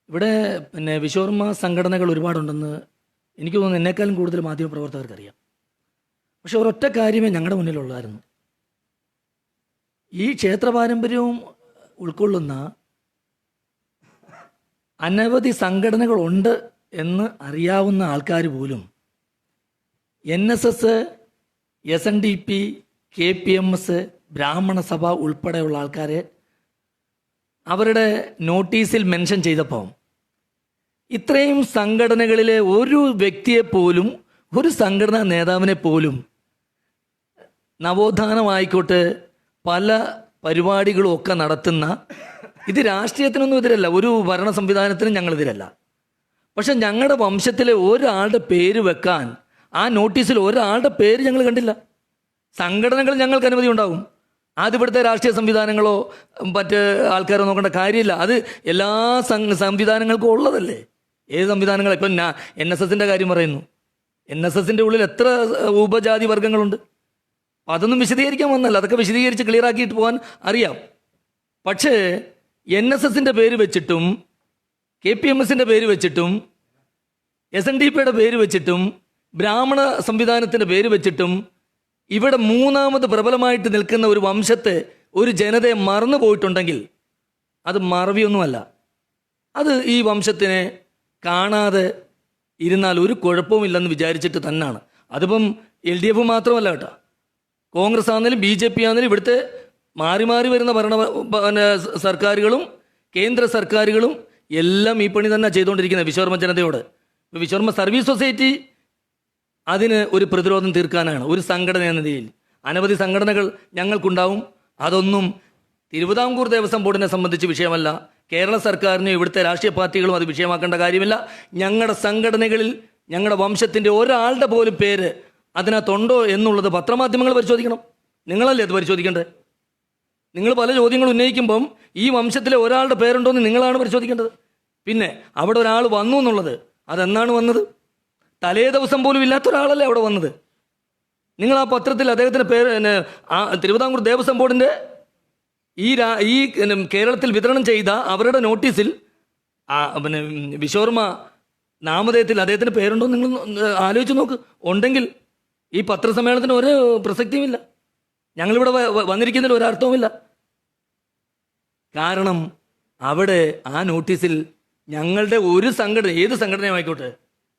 ഇവിടെ വിശ്വകർമ്മ സംഘടനകൾ ഒരുപാടുണ്ടെന്ന് എനിക്ക് തോന്നുന്നു എന്നെക്കാളും കൂടുതൽ മാധ്യമപ്രവർത്തകർക്കറിയാം. പക്ഷെ ഒരൊറ്റ കാര്യമേ ഞങ്ങളുടെ മുന്നിലുള്ളായിരുന്നു. ഈ ക്ഷേത്ര പാരമ്പര്യവും ഉൾക്കൊള്ളുന്ന അനവധി സംഘടനകളുണ്ട് എന്ന് അറിയാവുന്ന ആൾക്കാർ പോലും NSS, SNDP, KPMS, ബ്രാഹ്മണ സഭ ഉൾപ്പെടെയുള്ള ആൾക്കാരെ അവരുടെ നോട്ടീസിൽ മെൻഷൻ ചെയ്തപ്പോൾ ഇത്രയും സംഘടനകളിലെ ഒരു വ്യക്തിയെ പോലും, ഒരു സംഘടനാ നേതാവിനെ പോലും നവോത്ഥാനമായിക്കോട്ടെ പല പരിപാടികളും ഒക്കെ നടത്തുന്ന, ഇത് രാഷ്ട്രീയത്തിനൊന്നും എതിരല്ല, ഒരു ഭരണ സംവിധാനത്തിനും ഞങ്ങളെതിരല്ല. പക്ഷെ ഞങ്ങളുടെ വംശത്തിലെ ഒരാളുടെ പേര് വെക്കാൻ ആ നോട്ടീസിൽ ഒരാളുടെ പേര് ഞങ്ങൾ കണ്ടില്ല. സംഘടനകൾ ഞങ്ങൾക്ക് അനുമതി ഉണ്ടാകും, അത് ഇവിടുത്തെ രാഷ്ട്രീയ സംവിധാനങ്ങളോ മറ്റ് ആൾക്കാരോ നോക്കേണ്ട കാര്യമില്ല. അത് എല്ലാ സംവിധാനങ്ങൾക്കും ഉള്ളതല്ലേ. ഏത് സംവിധാനങ്ങൾ, ഇപ്പം NSSൻ്റെ കാര്യം പറയുന്നു. NSSൻ്റെ ഉള്ളിൽ എത്ര ഉപജാതി വർഗ്ഗങ്ങളുണ്ട്? അപ്പം അതൊന്നും വിശദീകരിക്കാൻ വന്നല്ല, അതൊക്കെ വിശദീകരിച്ച് ക്ലിയറാക്കിയിട്ട് പോകാൻ അറിയാം. പക്ഷേ NSSൻ്റെ പേര് വെച്ചിട്ടും KPMSൻ്റെ പേര് വെച്ചിട്ടും SNDPയുടെ പേര് വെച്ചിട്ടും ബ്രാഹ്മണ സംവിധാനത്തിൻ്റെ പേര് വെച്ചിട്ടും ഇവിടെ മൂന്നാമത് പ്രബലമായിട്ട് നിൽക്കുന്ന ഒരു വംശത്തെ, ഒരു ജനതയെ മറന്നു പോയിട്ടുണ്ടെങ്കിൽ അത് മറവിയൊന്നുമല്ല. അത് ഈ വംശത്തിനെ കാണാതെ ഇരുന്നാൽ ഒരു കുഴപ്പവുമില്ലെന്ന് വിചാരിച്ചിട്ട് തന്നെയാണ്. അതിപ്പം LDF മാത്രമല്ല കേട്ടോ, കോൺഗ്രസ് ആണെങ്കിലും BJP ആണെങ്കിലും ഇവിടുത്തെ മാറി മാറി വരുന്ന സർക്കാരുകളും കേന്ദ്ര സർക്കാരുകളും എല്ലാം ഈ പണി തന്നെ ചെയ്തുകൊണ്ടിരിക്കുന്നത് വിശ്വകർമ്മ ജനതയോട്. ഇപ്പോൾ വിശ്വകർമ്മ സർവീസ് സൊസൈറ്റി അതിന് ഒരു പ്രതിരോധം തീർക്കാനാണ് ഒരു സംഘടന എന്ന നിലയിൽ. അനവധി സംഘടനകൾ ഞങ്ങൾക്കുണ്ടാവും. അതൊന്നും തിരുവിതാംകൂർ ദേവസ്വം ബോർഡിനെ സംബന്ധിച്ച് വിഷയമല്ല. കേരള സർക്കാരിനും ഇവിടുത്തെ രാഷ്ട്രീയ പാർട്ടികളും അത് വിഷയമാക്കേണ്ട കാര്യമില്ല. ഞങ്ങളുടെ സംഘടനകളിൽ ഞങ്ങളുടെ വംശത്തിൻ്റെ ഒരാളുടെ പോലും പേര് അതിനകത്തുണ്ടോ എന്നുള്ളത് പത്രമാധ്യമങ്ങൾ പരിശോധിക്കണം. നിങ്ങളല്ലേ അത് പരിശോധിക്കേണ്ടത്? നിങ്ങൾ പല ചോദ്യങ്ങൾ ഉന്നയിക്കുമ്പം ഈ വംശത്തിലെ ഒരാളുടെ പേരുണ്ടോ എന്ന് നിങ്ങളാണ് പരിശോധിക്കേണ്ടത്. പിന്നെ അവിടെ ഒരാൾ വന്നു എന്നുള്ളത് അതെന്നാണ് വന്നത്? തലേ ദിവസം പോലും ഇല്ലാത്ത ഒരാളല്ലേ അവിടെ വന്നത്. നിങ്ങൾ ആ പത്രത്തിൽ അദ്ദേഹത്തിൻ്റെ പേര് തിരുവിതാംകൂർ ദേവസ്വം ബോർഡിൻ്റെ ഈ കേരളത്തിൽ വിതരണം ചെയ്ത അവരുടെ നോട്ടീസിൽ വിശ്വകർമ്മ നാമധേയത്തിൽ അദ്ദേഹത്തിൻ്റെ പേരുണ്ടോ നിങ്ങൾ ആലോചിച്ച് നോക്ക്. ഉണ്ടെങ്കിൽ ഈ പത്രസമ്മേളനത്തിന് ഒരു പ്രസക്തിയുമില്ല. ഞങ്ങളിവിടെ വന്നിരിക്കുന്നതിൽ ഒരർത്ഥവുമില്ല. കാരണം അവിടെ ആ നോട്ടീസിൽ ഞങ്ങളുടെ ഒരു സംഘടന, ഏത് സംഘടനയുമായിക്കോട്ടെ,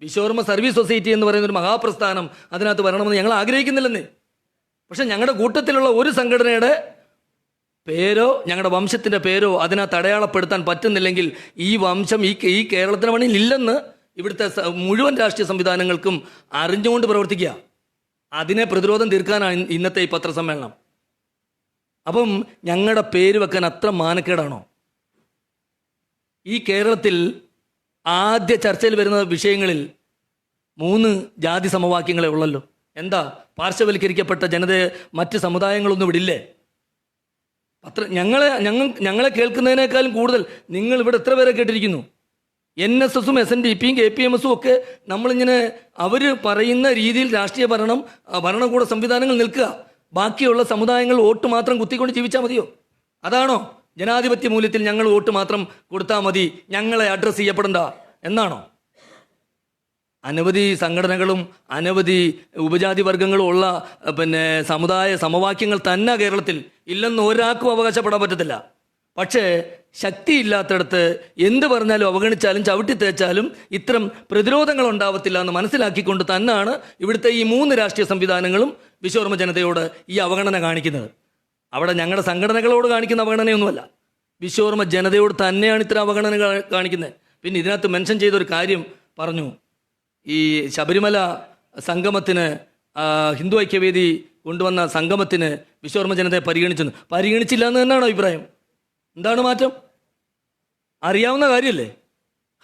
വിശ്വകർമ്മ സർവീസ് സൊസൈറ്റി എന്ന് പറയുന്ന ഒരു മഹാപ്രസ്ഥാനം അതിനകത്ത് വരണമെന്ന് ഞങ്ങൾ ആഗ്രഹിക്കുന്നില്ലെന്നേ. പക്ഷെ ഞങ്ങളുടെ കൂട്ടത്തിലുള്ള ഒരു സംഘടനയുടെ പേരോ ഞങ്ങളുടെ വംശത്തിൻ്റെ പേരോ അതിനകത്ത് അടയാളപ്പെടുത്താൻ പറ്റുന്നില്ലെങ്കിൽ ഈ വംശം ഈ കേരളത്തിന് മണ്ണിൽ ഇല്ലെന്ന് ഇവിടുത്തെ മുഴുവൻ രാഷ്ട്രീയ സംവിധാനങ്ങൾക്കും അറിഞ്ഞുകൊണ്ട് പ്രവർത്തിക്കുക. അതിനെ പ്രതിരോധം തീർക്കാനാണ് ഇന്നത്തെ ഈ പത്രസമ്മേളനം. അപ്പം ഞങ്ങളുടെ പേര് വെക്കാൻ അത്ര മാനക്കേടാണോ? ഈ കേരളത്തിൽ ആദ്യ ചർച്ചയിൽ വരുന്ന വിഷയങ്ങളിൽ 3 ജാതി സമവാക്യങ്ങളെ ഉള്ളല്ലോ. എന്താ, പാർശ്വവൽക്കരിക്കപ്പെട്ട ജനതയെ മറ്റ് സമുദായങ്ങളൊന്നും ഇവിടില്ലേ? ഞങ്ങളെ കേൾക്കുന്നതിനേക്കാളും കൂടുതൽ നിങ്ങൾ ഇവിടെ എത്ര പേരെ കേട്ടിരിക്കുന്നു? NSSും SNDPയും KPMSും ഒക്കെ നമ്മളിങ്ങനെ അവർ പറയുന്ന രീതിയിൽ രാഷ്ട്രീയ ഭരണകൂട സംവിധാനങ്ങൾ നിൽക്കുക. ബാക്കിയുള്ള സമുദായങ്ങൾ വോട്ട് മാത്രം കുത്തിക്കൊണ്ട് ജീവിച്ചാൽ മതിയോ? അതാണോ ജനാധിപത്യ മൂല്യത്തിൽ ഞങ്ങൾ വോട്ട് മാത്രം കൊടുത്താൽ മതി, ഞങ്ങളെ അഡ്രസ്സ് ചെയ്യപ്പെടണ്ട എന്നാണോ? അനവധി സംഘടനകളും അനവധി ഉപജാതി വർഗങ്ങളും ഉള്ള സമുദായ സമവാക്യങ്ങൾ തന്നെ കേരളത്തിൽ ഇല്ലെന്ന് ഒരാൾക്കും അവകാശപ്പെടാൻ പറ്റത്തില്ല. പക്ഷേ ശക്തിയില്ലാത്തടത്ത് എന്ത് പറഞ്ഞാലും അവഗണിച്ചാലും ചവിട്ടി തേച്ചാലും ഇത്തരം പ്രതിരോധങ്ങൾ ഉണ്ടാവത്തില്ല എന്ന് മനസ്സിലാക്കിക്കൊണ്ട് തന്നെയാണ് ഇവിടുത്തെ ഈ 3 രാഷ്ട്രീയ സംവിധാനങ്ങളും വിശ്വകർമ്മ ജനതയോട് ഈ അവഗണന കാണിക്കുന്നത്. അവിടെ ഞങ്ങളുടെ സംഘടനകളോട് കാണിക്കുന്ന അവഗണനയൊന്നുമല്ല, വിശ്വകർമ്മ ജനതയോട് തന്നെയാണ് ഇത്തരം അവഗണന കാണിക്കുന്നത്. പിന്നെ ഇതിനകത്ത് മെൻഷൻ ചെയ്തൊരു കാര്യം പറഞ്ഞു, ഈ ശബരിമല സംഗമത്തിന് ഹിന്ദു ഐക്യവേദി കൊണ്ടുവന്ന സംഗമത്തിന് വിശ്വകർമ്മ ജനതയെ പരിഗണിച്ചില്ല എന്ന് തന്നെയാണോ അഭിപ്രായം? എന്താണ് മാറ്റം? അറിയാവുന്ന കാര്യമല്ലേ.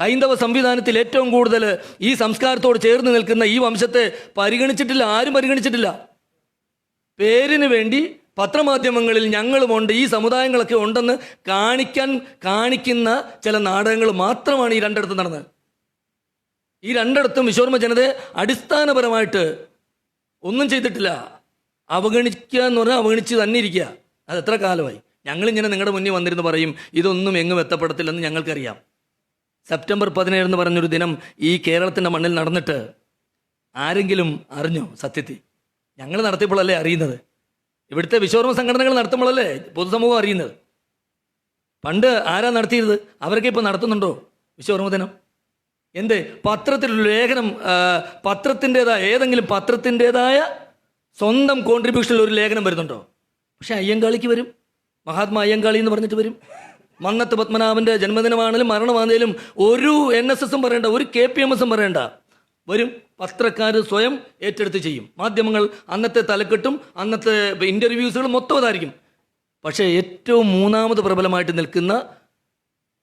ഹൈന്ദവ സംവിധാനത്തിൽ ഏറ്റവും കൂടുതൽ ഈ സംസ്കാരത്തോട് ചേർന്ന് നിൽക്കുന്ന ഈ വംശത്തെ പരിഗണിച്ചിട്ടില്ല, ആരും പരിഗണിച്ചിട്ടില്ല. പേരിന് വേണ്ടി പത്രമാധ്യമങ്ങളിൽ ഞങ്ങളുമുണ്ട്, ഈ സമുദായങ്ങളൊക്കെ ഉണ്ടെന്ന് കാണിക്കുന്ന ചില നാടകങ്ങൾ മാത്രമാണ് ഈ രണ്ടിടത്തും നടന്നത്. ഈ രണ്ടിടത്തും വിശ്വകർമ്മ ജനതയെ അടിസ്ഥാനപരമായിട്ട് ഒന്നും ചെയ്തിട്ടില്ല. അവഗണിക്കുക എന്ന് പറഞ്ഞാൽ അവഗണിച്ച് തന്നെ ഇരിക്കുക. അത് എത്ര കാലമായി? ഞങ്ങളിങ്ങനെ നിങ്ങളുടെ മുന്നിൽ വന്നിരുന്ന് പറയും ഇതൊന്നും എങ്ങും എത്തപ്പെടത്തില്ലെന്ന് ഞങ്ങൾക്കറിയാം. സെപ്റ്റംബർ 17 എന്ന് പറഞ്ഞൊരു ദിനം ഈ കേരളത്തിൻ്റെ മണ്ണിൽ നടന്നിട്ട് ആരെങ്കിലും അറിഞ്ഞോ? സത്യത്തിൽ ഞങ്ങൾ നടത്തിയപ്പോഴല്ലേ അറിയുന്നത്. ഇവിടുത്തെ വിശ്വകർമ്മ സംഘടനകൾ നടത്തുമ്പോഴല്ലേ പൊതുസമൂഹം അറിയുന്നത്. പണ്ട് ആരാ നടത്തിയത്? അവരൊക്കെ ഇപ്പോൾ നടത്തുന്നുണ്ടോ വിശ്വകർമ്മ ദിനം? എന്ത് പത്രത്തിലൊരു ലേഖനം, പത്രത്തിൻ്റെതായ ഏതെങ്കിലും പത്രത്തിൻ്റെതായ സ്വന്തം കോൺട്രിബ്യൂഷനിൽ ഒരു ലേഖനം വരുന്നുണ്ടോ? പക്ഷെ അയ്യങ്കാളിക്ക് വരും, മഹാത്മാ അയ്യങ്കാളി എന്ന് പറഞ്ഞിട്ട് വരും. മന്നത്ത് പത്മനാഭൻ്റെ ജന്മദിനമാണെങ്കിലും മരണമാണെങ്കിലും ഒരു NSSും പറയണ്ട, ഒരു KPMSും പറയണ്ട, വരും. പത്രക്കാർ സ്വയം ഏറ്റെടുത്ത് ചെയ്യും. മാധ്യമങ്ങൾ അന്നത്തെ തലക്കെട്ടും അന്നത്തെ ഇൻ്റർവ്യൂസുകളും മൊത്തം അതായിരിക്കും. പക്ഷേ ഏറ്റവും മൂന്നാമത് പ്രബലമായിട്ട് നിൽക്കുന്ന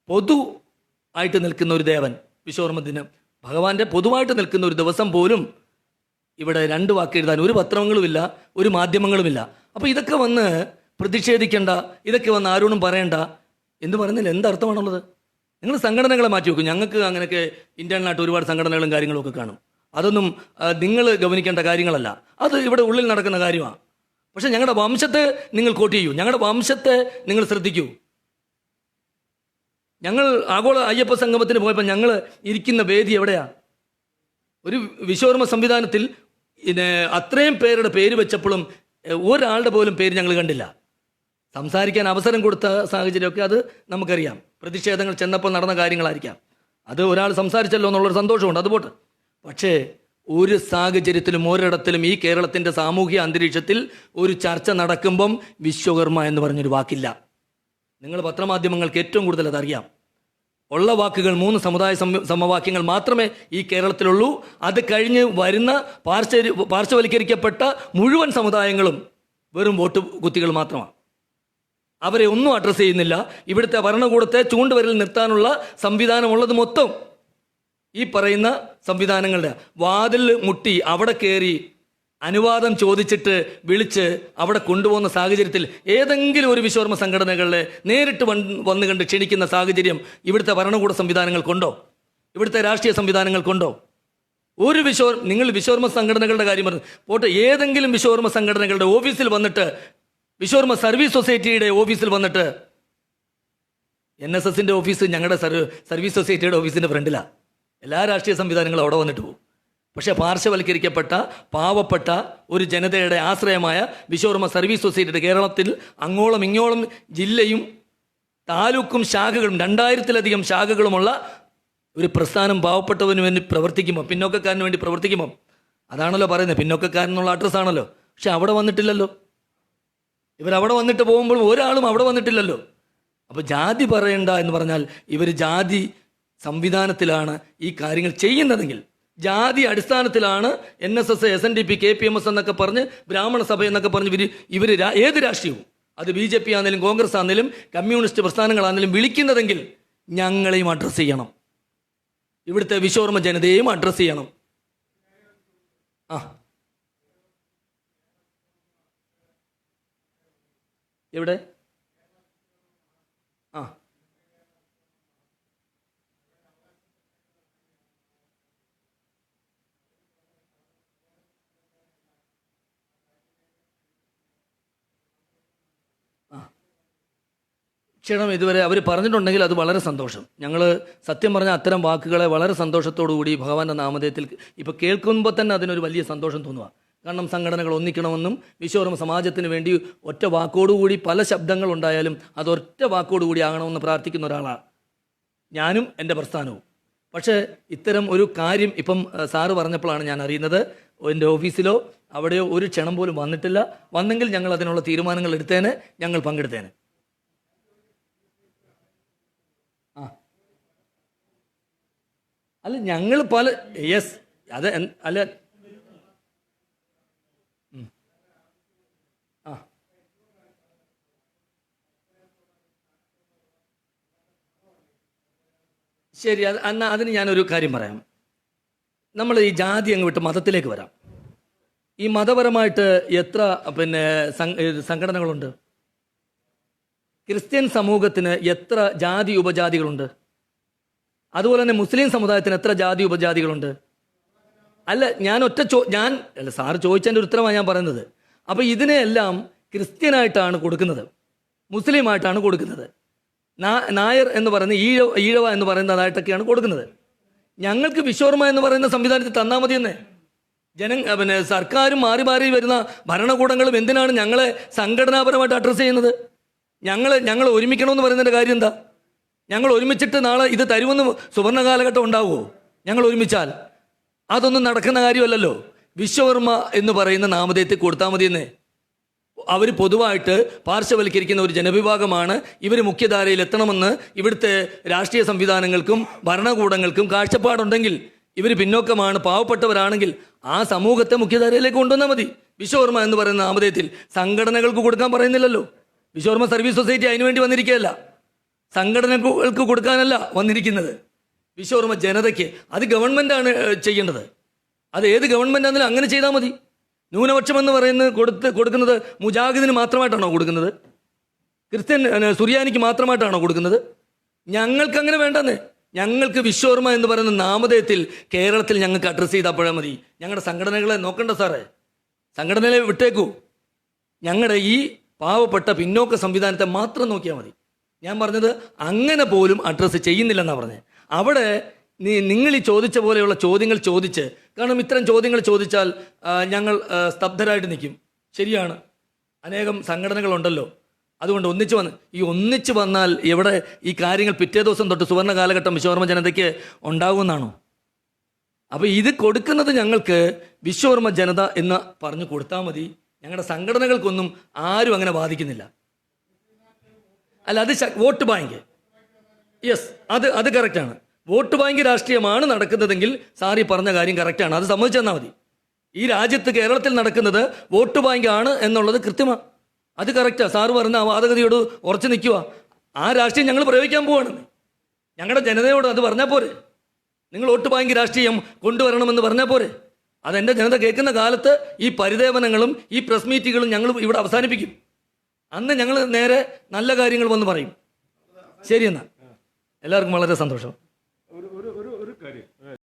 പൊതു ആയിട്ട് നിൽക്കുന്ന ഒരു ദേവൻ വിശ്വകർമ്മ ദിനം, ഭഗവാന്റെ പൊതുവായിട്ട് നിൽക്കുന്ന ഒരു ദിവസം പോലും ഇവിടെ 2 വാക്ക് എഴുതാൻ ഒരു പത്രങ്ങളുമില്ല, ഒരു മാധ്യമങ്ങളുമില്ല. അപ്പോൾ ഇതൊക്കെ വന്ന് പ്രതിഷേധിക്കേണ്ട, ഇതൊക്കെ വന്ന് ആരോടും പറയണ്ട എന്ന് പറയുന്നതിൽ എന്തർത്ഥമാണുള്ളത്? നിങ്ങൾ സംഘടനകളെ മാറ്റി വെക്കും. ഞങ്ങൾക്ക് അങ്ങനെയൊക്കെ ഇന്റേണലായിട്ട് ഒരുപാട് സംഘടനകളും കാര്യങ്ങളും ഒക്കെ കാണും. അതൊന്നും നിങ്ങൾ ഗവനിക്കേണ്ട കാര്യങ്ങളല്ല, അത് ഇവിടെ ഉള്ളിൽ നടക്കുന്ന കാര്യമാണ്. പക്ഷെ ഞങ്ങളുടെ വംശത്തെ നിങ്ങൾ കോട്ട് ചെയ്യൂ, ഞങ്ങളുടെ വംശത്തെ നിങ്ങൾ ശ്രദ്ധിക്കൂ. ഞങ്ങൾ ആഗോള അയ്യപ്പ സംഗമത്തിന് പോയപ്പോൾ ഞങ്ങൾ ഇരിക്കുന്ന വേദി എവിടെയാ? ഒരു വിശ്വകർമ്മ സംവിധാനത്തിൽ അത്രയും പേരുടെ പേര് വെച്ചപ്പോഴും ഒരാളുടെ പോലും പേര് ഞങ്ങൾ കണ്ടില്ല. സംസാരിക്കാൻ അവസരം കൊടുത്ത സാഹചര്യമൊക്കെ അത് നമുക്കറിയാം. പ്രതിഷേധങ്ങൾ ചെന്നപ്പോൾ നടന്ന കാര്യങ്ങളായിരിക്കാം. അത് ഒരാൾ സംസാരിച്ചല്ലോ എന്നുള്ളൊരു സന്തോഷമുണ്ട്, അതുപോട്ടെ. പക്ഷേ ഒരു സാഹചര്യത്തിലും ഒരിടത്തിലും ഈ കേരളത്തിൻ്റെ സാമൂഹിക അന്തരീക്ഷത്തിൽ ഒരു ചർച്ച നടക്കുമ്പം വിശ്വകർമ്മ എന്ന് പറഞ്ഞൊരു വാക്കില്ല. നിങ്ങൾ പത്രമാധ്യമങ്ങൾക്ക് ഏറ്റവും കൂടുതൽ അതറിയാം. ഉള്ള വാക്കുകൾ 3 സമുദായ സമവാക്യങ്ങൾ മാത്രമേ ഈ കേരളത്തിലുള്ളൂ. അത് കഴിഞ്ഞ് വരുന്ന പാർശ്വവൽക്കരിക്കപ്പെട്ട മുഴുവൻ സമുദായങ്ങളും വെറും വോട്ട് കുത്തികൾ മാത്രമാണ്. അവരെ ഒന്നും അഡ്രസ്സ് ചെയ്യുന്നില്ല. ഇവിടുത്തെ ഭരണകൂടത്തെ ചൂണ്ടുവരൽ നിർത്താനുള്ള സംവിധാനമുള്ളത് മൊത്തം ഈ പറയുന്ന സംവിധാനങ്ങളുടെ വാതിൽ മുട്ടി അവിടെ കയറി അനുവാദം ചോദിച്ചിട്ട് വിളിച്ച് അവിടെ കൊണ്ടുപോകുന്ന സാഹചര്യത്തിൽ ഏതെങ്കിലും ഒരു വിശ്വകർമ്മ സംഘടനകളെ നേരിട്ട് വന്നു കണ്ട് ക്ഷണിക്കുന്ന സാഹചര്യം ഇവിടുത്തെ ഭരണകൂട സംവിധാനങ്ങൾക്കുണ്ടോ? ഇവിടുത്തെ രാഷ്ട്രീയ സംവിധാനങ്ങൾക്കുണ്ടോ? നിങ്ങൾ വിശ്വകർമ്മ സംഘടനകളുടെ കാര്യം പറഞ്ഞു പോട്ടെ, ഏതെങ്കിലും വിശ്വകർമ്മ സംഘടനകളുടെ ഓഫീസിൽ വന്നിട്ട്, വിശ്വകർമ്മ സർവീസ് സൊസൈറ്റിയുടെ ഓഫീസിൽ വന്നിട്ട്, NSSന്റെ ഓഫീസ് ഞങ്ങളുടെ സർവീസ് സൊസൈറ്റിയുടെ ഓഫീസിൻ്റെ ഫ്രണ്ടിലാണ്. എല്ലാ രാഷ്ട്രീയ സംവിധാനങ്ങളും അവിടെ വന്നിട്ട് പോകും. പക്ഷേ പാർശ്വവൽക്കരിക്കപ്പെട്ട പാവപ്പെട്ട ഒരു ജനതയുടെ ആശ്രയമായ വിശ്വകർമ്മ സർവീസ് സൊസൈറ്റിയുടെ കേരളത്തിൽ അങ്ങോളം ഇങ്ങോളം ജില്ലയും താലൂക്കും ശാഖകളും 2000-ലധികം ശാഖകളുമുള്ള ഒരു പ്രസ്ഥാനം പാവപ്പെട്ടവന് വേണ്ടി പ്രവർത്തിക്കുമ്പോൾ, പിന്നോക്കക്കാരന് വേണ്ടി പ്രവർത്തിക്കുമ്പോൾ, അതാണല്ലോ പറയുന്നത്, പിന്നോക്കക്കാരനുള്ള അഡ്രസ്സാണല്ലോ. പക്ഷെ അവിടെ വന്നിട്ടില്ലല്ലോ. ഇവരവിടെ വന്നിട്ട് പോകുമ്പോൾ ഒരാളും അവിടെ വന്നിട്ടില്ലല്ലോ. അപ്പോൾ ജാതി പറയണ്ട എന്ന് പറഞ്ഞാൽ ഇവർ ജാതി സംവിധാനത്തിലാണ് ഈ കാര്യങ്ങൾ ചെയ്യുന്നതെങ്കിൽ, ജാതി അടിസ്ഥാനത്തിലാണ് NSS, SNDP, KPMS എന്നൊക്കെ പറഞ്ഞ് ബ്രാഹ്മണ സഭ എന്നൊക്കെ പറഞ്ഞ് ഇവർ ഏത് രാഷ്ട്രീയവും, അത് BJP ആണെങ്കിലും കോൺഗ്രസ് ആണെങ്കിലും കമ്മ്യൂണിസ്റ്റ് പ്രസ്ഥാനങ്ങളാണെങ്കിലും വിളിക്കുന്നതെങ്കിൽ ഞങ്ങളെയും അഡ്രസ്സ് ചെയ്യണം, ഇവിടുത്തെ വിശ്വകർമ്മ ജനതയെയും അഡ്രസ്സ് ചെയ്യണം. എവിടെ? ക്ഷണം ഇതുവരെ അവർ പറഞ്ഞിട്ടുണ്ടെങ്കിൽ അത് വളരെ സന്തോഷം. ഞങ്ങൾ സത്യം പറഞ്ഞാൽ അത്തരം വാക്കുകളെ വളരെ സന്തോഷത്തോടു കൂടി ഭഗവാന്റെ നാമധേയത്തിൽ ഇപ്പോൾ കേൾക്കുമ്പോൾ തന്നെ അതിനൊരു വലിയ സന്തോഷം തോന്നുക. കാരണം സംഘടനകൾ ഒന്നിക്കണമെന്നും വിശ്വകർമ്മ സമാജത്തിന് വേണ്ടി ഒറ്റ വാക്കോടുകൂടി പല ശബ്ദങ്ങളുണ്ടായാലും അതൊറ്റ വാക്കോടുകൂടി ആകണമെന്ന് പ്രാർത്ഥിക്കുന്ന ഒരാളാണ് ഞാനും എൻ്റെ പ്രസ്ഥാനവും. പക്ഷേ ഇത്തരം ഒരു കാര്യം ഇപ്പം സാറ് പറഞ്ഞപ്പോഴാണ് ഞാൻ അറിയുന്നത്. എൻ്റെ ഓഫീസിലോ അവിടെയോ ഒരു ക്ഷണം പോലും വന്നിട്ടില്ല. വന്നെങ്കിൽ ഞങ്ങൾ അതിനുള്ള തീരുമാനങ്ങൾ എടുത്തേനെ, ഞങ്ങൾ പങ്കെടുത്തേനെ. അല്ല ഞങ്ങൾ പല അത് അല്ല ശരി. എന്നാൽ അതിന് ഞാനൊരു കാര്യം പറയാം. നമ്മൾ ഈ ജാതി അങ്ങ് വിട്ട് മതത്തിലേക്ക് വരാം. ഈ മതപരമായിട്ട് എത്ര സംഘടനകളുണ്ട്? ക്രിസ്ത്യൻ സമൂഹത്തിന് എത്ര ജാതി ഉപജാതികളുണ്ട്? അതുപോലെ തന്നെ മുസ്ലിം സമുദായത്തിന് എത്ര ജാതി ഉപജാതികളുണ്ട്? അല്ല അല്ല സാറ് ചോദിച്ചതിൻ്റെ ഒരു ഉത്തരമാണ് ഞാൻ പറയുന്നത്. അപ്പോൾ ഇതിനെല്ലാം ക്രിസ്ത്യനായിട്ടാണ് കൊടുക്കുന്നത്, മുസ്ലിമായിട്ടാണ് കൊടുക്കുന്നത്, നായർ എന്ന് പറയുന്ന ഈഴവ എന്ന് പറയുന്നതായിട്ടൊക്കെയാണ് കൊടുക്കുന്നത്. ഞങ്ങൾക്ക് വിശ്വകർമ്മ എന്ന് പറയുന്ന സംവിധാനത്തിൽ തന്നാൽ മതിയെന്നേ. സർക്കാരും മാറി മാറി വരുന്ന ഭരണകൂടങ്ങളും എന്തിനാണ് ഞങ്ങളെ സംഘടനാപരമായിട്ട് അഡ്രസ്സ് ചെയ്യുന്നത്? ഞങ്ങൾ ഒരുമിക്കണമെന്ന് പറയുന്നതിൻ്റെ കാര്യം എന്താ? ഞങ്ങൾ ഒരുമിച്ചിട്ട് നാളെ ഇത് തരുമെന്ന് സുവർണ്ണ കാലഘട്ടം ഉണ്ടാവുമോ? ഞങ്ങൾ ഒരുമിച്ചാൽ അതൊന്നും നടക്കുന്ന കാര്യമല്ലല്ലോ. വിശ്വകർമ്മ എന്ന് പറയുന്ന നാമധേയത്തിൽ കൊടുത്താൽ മതിയെന്നേ. അവർ പൊതുവായിട്ട് പാർശ്വവൽക്കരിക്കുന്ന ഒരു ജനവിഭാഗമാണ്. ഇവർ മുഖ്യധാരയിൽ എത്തണമെന്ന് ഇവിടുത്തെ രാഷ്ട്രീയ സംവിധാനങ്ങൾക്കും ഭരണകൂടങ്ങൾക്കും കാഴ്ചപ്പാടുണ്ടെങ്കിൽ, ഇവർ പിന്നോക്കമാണ്, പാവപ്പെട്ടവരാണെങ്കിൽ ആ സമൂഹത്തെ മുഖ്യധാരയിലേക്ക് കൊണ്ടുവന്നാൽ മതി. വിശ്വകർമ്മ എന്ന് പറയുന്ന നാമധേയത്തിൽ സംഘടനകൾക്ക് കൊടുക്കാൻ പറയുന്നില്ലല്ലോ. വിശ്വകർമ്മ സർവീസ് സൊസൈറ്റി അതിനുവേണ്ടി വന്നിരിക്കുകയല്ല, സംഘടനകൾക്ക് കൊടുക്കാനല്ല വന്നിരിക്കുന്നത്. വിശ്വകർമ്മ ജനതയ്ക്ക് അത് ഗവൺമെൻറ്റാണ് ചെയ്യേണ്ടത്. അത് ഏത് ഗവൺമെൻറ്റാണെങ്കിലും അങ്ങനെ ചെയ്താൽ മതി. ന്യൂനപക്ഷം എന്ന് പറയുന്നത് കൊടുക്കുന്നത് മുജാഹിദിന് മാത്രമായിട്ടാണോ കൊടുക്കുന്നത്? ക്രിസ്ത്യൻ സുറിയാനിക്ക് മാത്രമായിട്ടാണോ കൊടുക്കുന്നത്? ഞങ്ങൾക്ക് അങ്ങനെ വേണ്ടെന്ന്. ഞങ്ങൾക്ക് വിശ്വകർമ്മ എന്ന് പറയുന്ന നാമധേയത്തിൽ കേരളത്തിൽ ഞങ്ങൾക്ക് അഡ്രസ്സ് ചെയ്താൽ മതി. ഞങ്ങളുടെ സംഘടനകളെ നോക്കണ്ട സാറേ, സംഘടനകളെ വിട്ടേക്കൂ. ഞങ്ങളുടെ ഈ പാവപ്പെട്ട പിന്നോക്ക സംവിധാനത്തെ മാത്രം നോക്കിയാൽ മതി. ഞാൻ പറഞ്ഞത് അങ്ങനെ പോലും അഡ്രസ്സ് ചെയ്യുന്നില്ലെന്നാണ് പറഞ്ഞത്. അവിടെ നിങ്ങൾ ഈ ചോദിച്ച പോലെയുള്ള ചോദ്യങ്ങൾ ചോദിച്ച്, കാരണം ഇത്തരം ചോദ്യങ്ങൾ ചോദിച്ചാൽ ഞങ്ങൾ സ്തബ്ധരായിട്ട് നിൽക്കും. ശരിയാണ്, അനേകം സംഘടനകളുണ്ടല്ലോ, അതുകൊണ്ട് ഒന്നിച്ച് വന്നാൽ എവിടെ ഈ കാര്യങ്ങൾ പിറ്റേ ദിവസം തൊട്ട് സുവർണ്ണ കാലഘട്ടം വിശ്വകർമ്മ ജനതയ്ക്ക് ഉണ്ടാകുമെന്നാണോ? അപ്പോൾ ഇത് കൊടുക്കുന്നത് ഞങ്ങൾക്ക് വിശ്വകർമ്മ ജനത എന്ന് പറഞ്ഞു കൊടുത്താൽ മതി. ഞങ്ങളുടെ സംഘടനകൾക്കൊന്നും ആരും അങ്ങനെ ബാധിക്കുന്നില്ല. അല്ല, അത് വോട്ട് ബാങ്ക്, യെസ്, അത് കറക്റ്റാണ്. വോട്ട് ബാങ്ക് രാഷ്ട്രീയമാണ് നടക്കുന്നതെങ്കിൽ സാറി പറഞ്ഞ കാര്യം കറക്റ്റാണ്, അത് സമ്മതിച്ചു തന്നാൽ മതി. ഈ രാജ്യത്ത് കേരളത്തിൽ നടക്കുന്നത് വോട്ട് ബാങ്ക് ആണ് എന്നുള്ളത് കൃത്യമാണ്, അത് കറക്റ്റാണ്. സാറ് പറഞ്ഞ ആ വാദഗതിയോട് ഉറച്ചു നിൽക്കുക. ആ രാഷ്ട്രീയം ഞങ്ങൾ പ്രയോഗിക്കാൻ പോവാണെന്ന് ഞങ്ങളുടെ ജനതയോട് അത് പറഞ്ഞാൽ പോരെ. നിങ്ങൾ വോട്ട് ബാങ്ക് രാഷ്ട്രീയം കൊണ്ടുവരണമെന്ന് പറഞ്ഞാൽ പോരെ. അതെൻ്റെ ജനത കേൾക്കുന്ന കാലത്ത് ഈ പരിദേവനങ്ങളും ഈ പ്രസ് മീറ്റുകളും ഞങ്ങൾ ഇവിടെ അവസാനിപ്പിക്കും. അന്ന് ഞങ്ങൾ നേരെ നല്ല കാര്യങ്ങൾ വന്ന് പറയും. ശരി, എന്നാൽ എല്ലാവർക്കും വളരെ സന്തോഷം.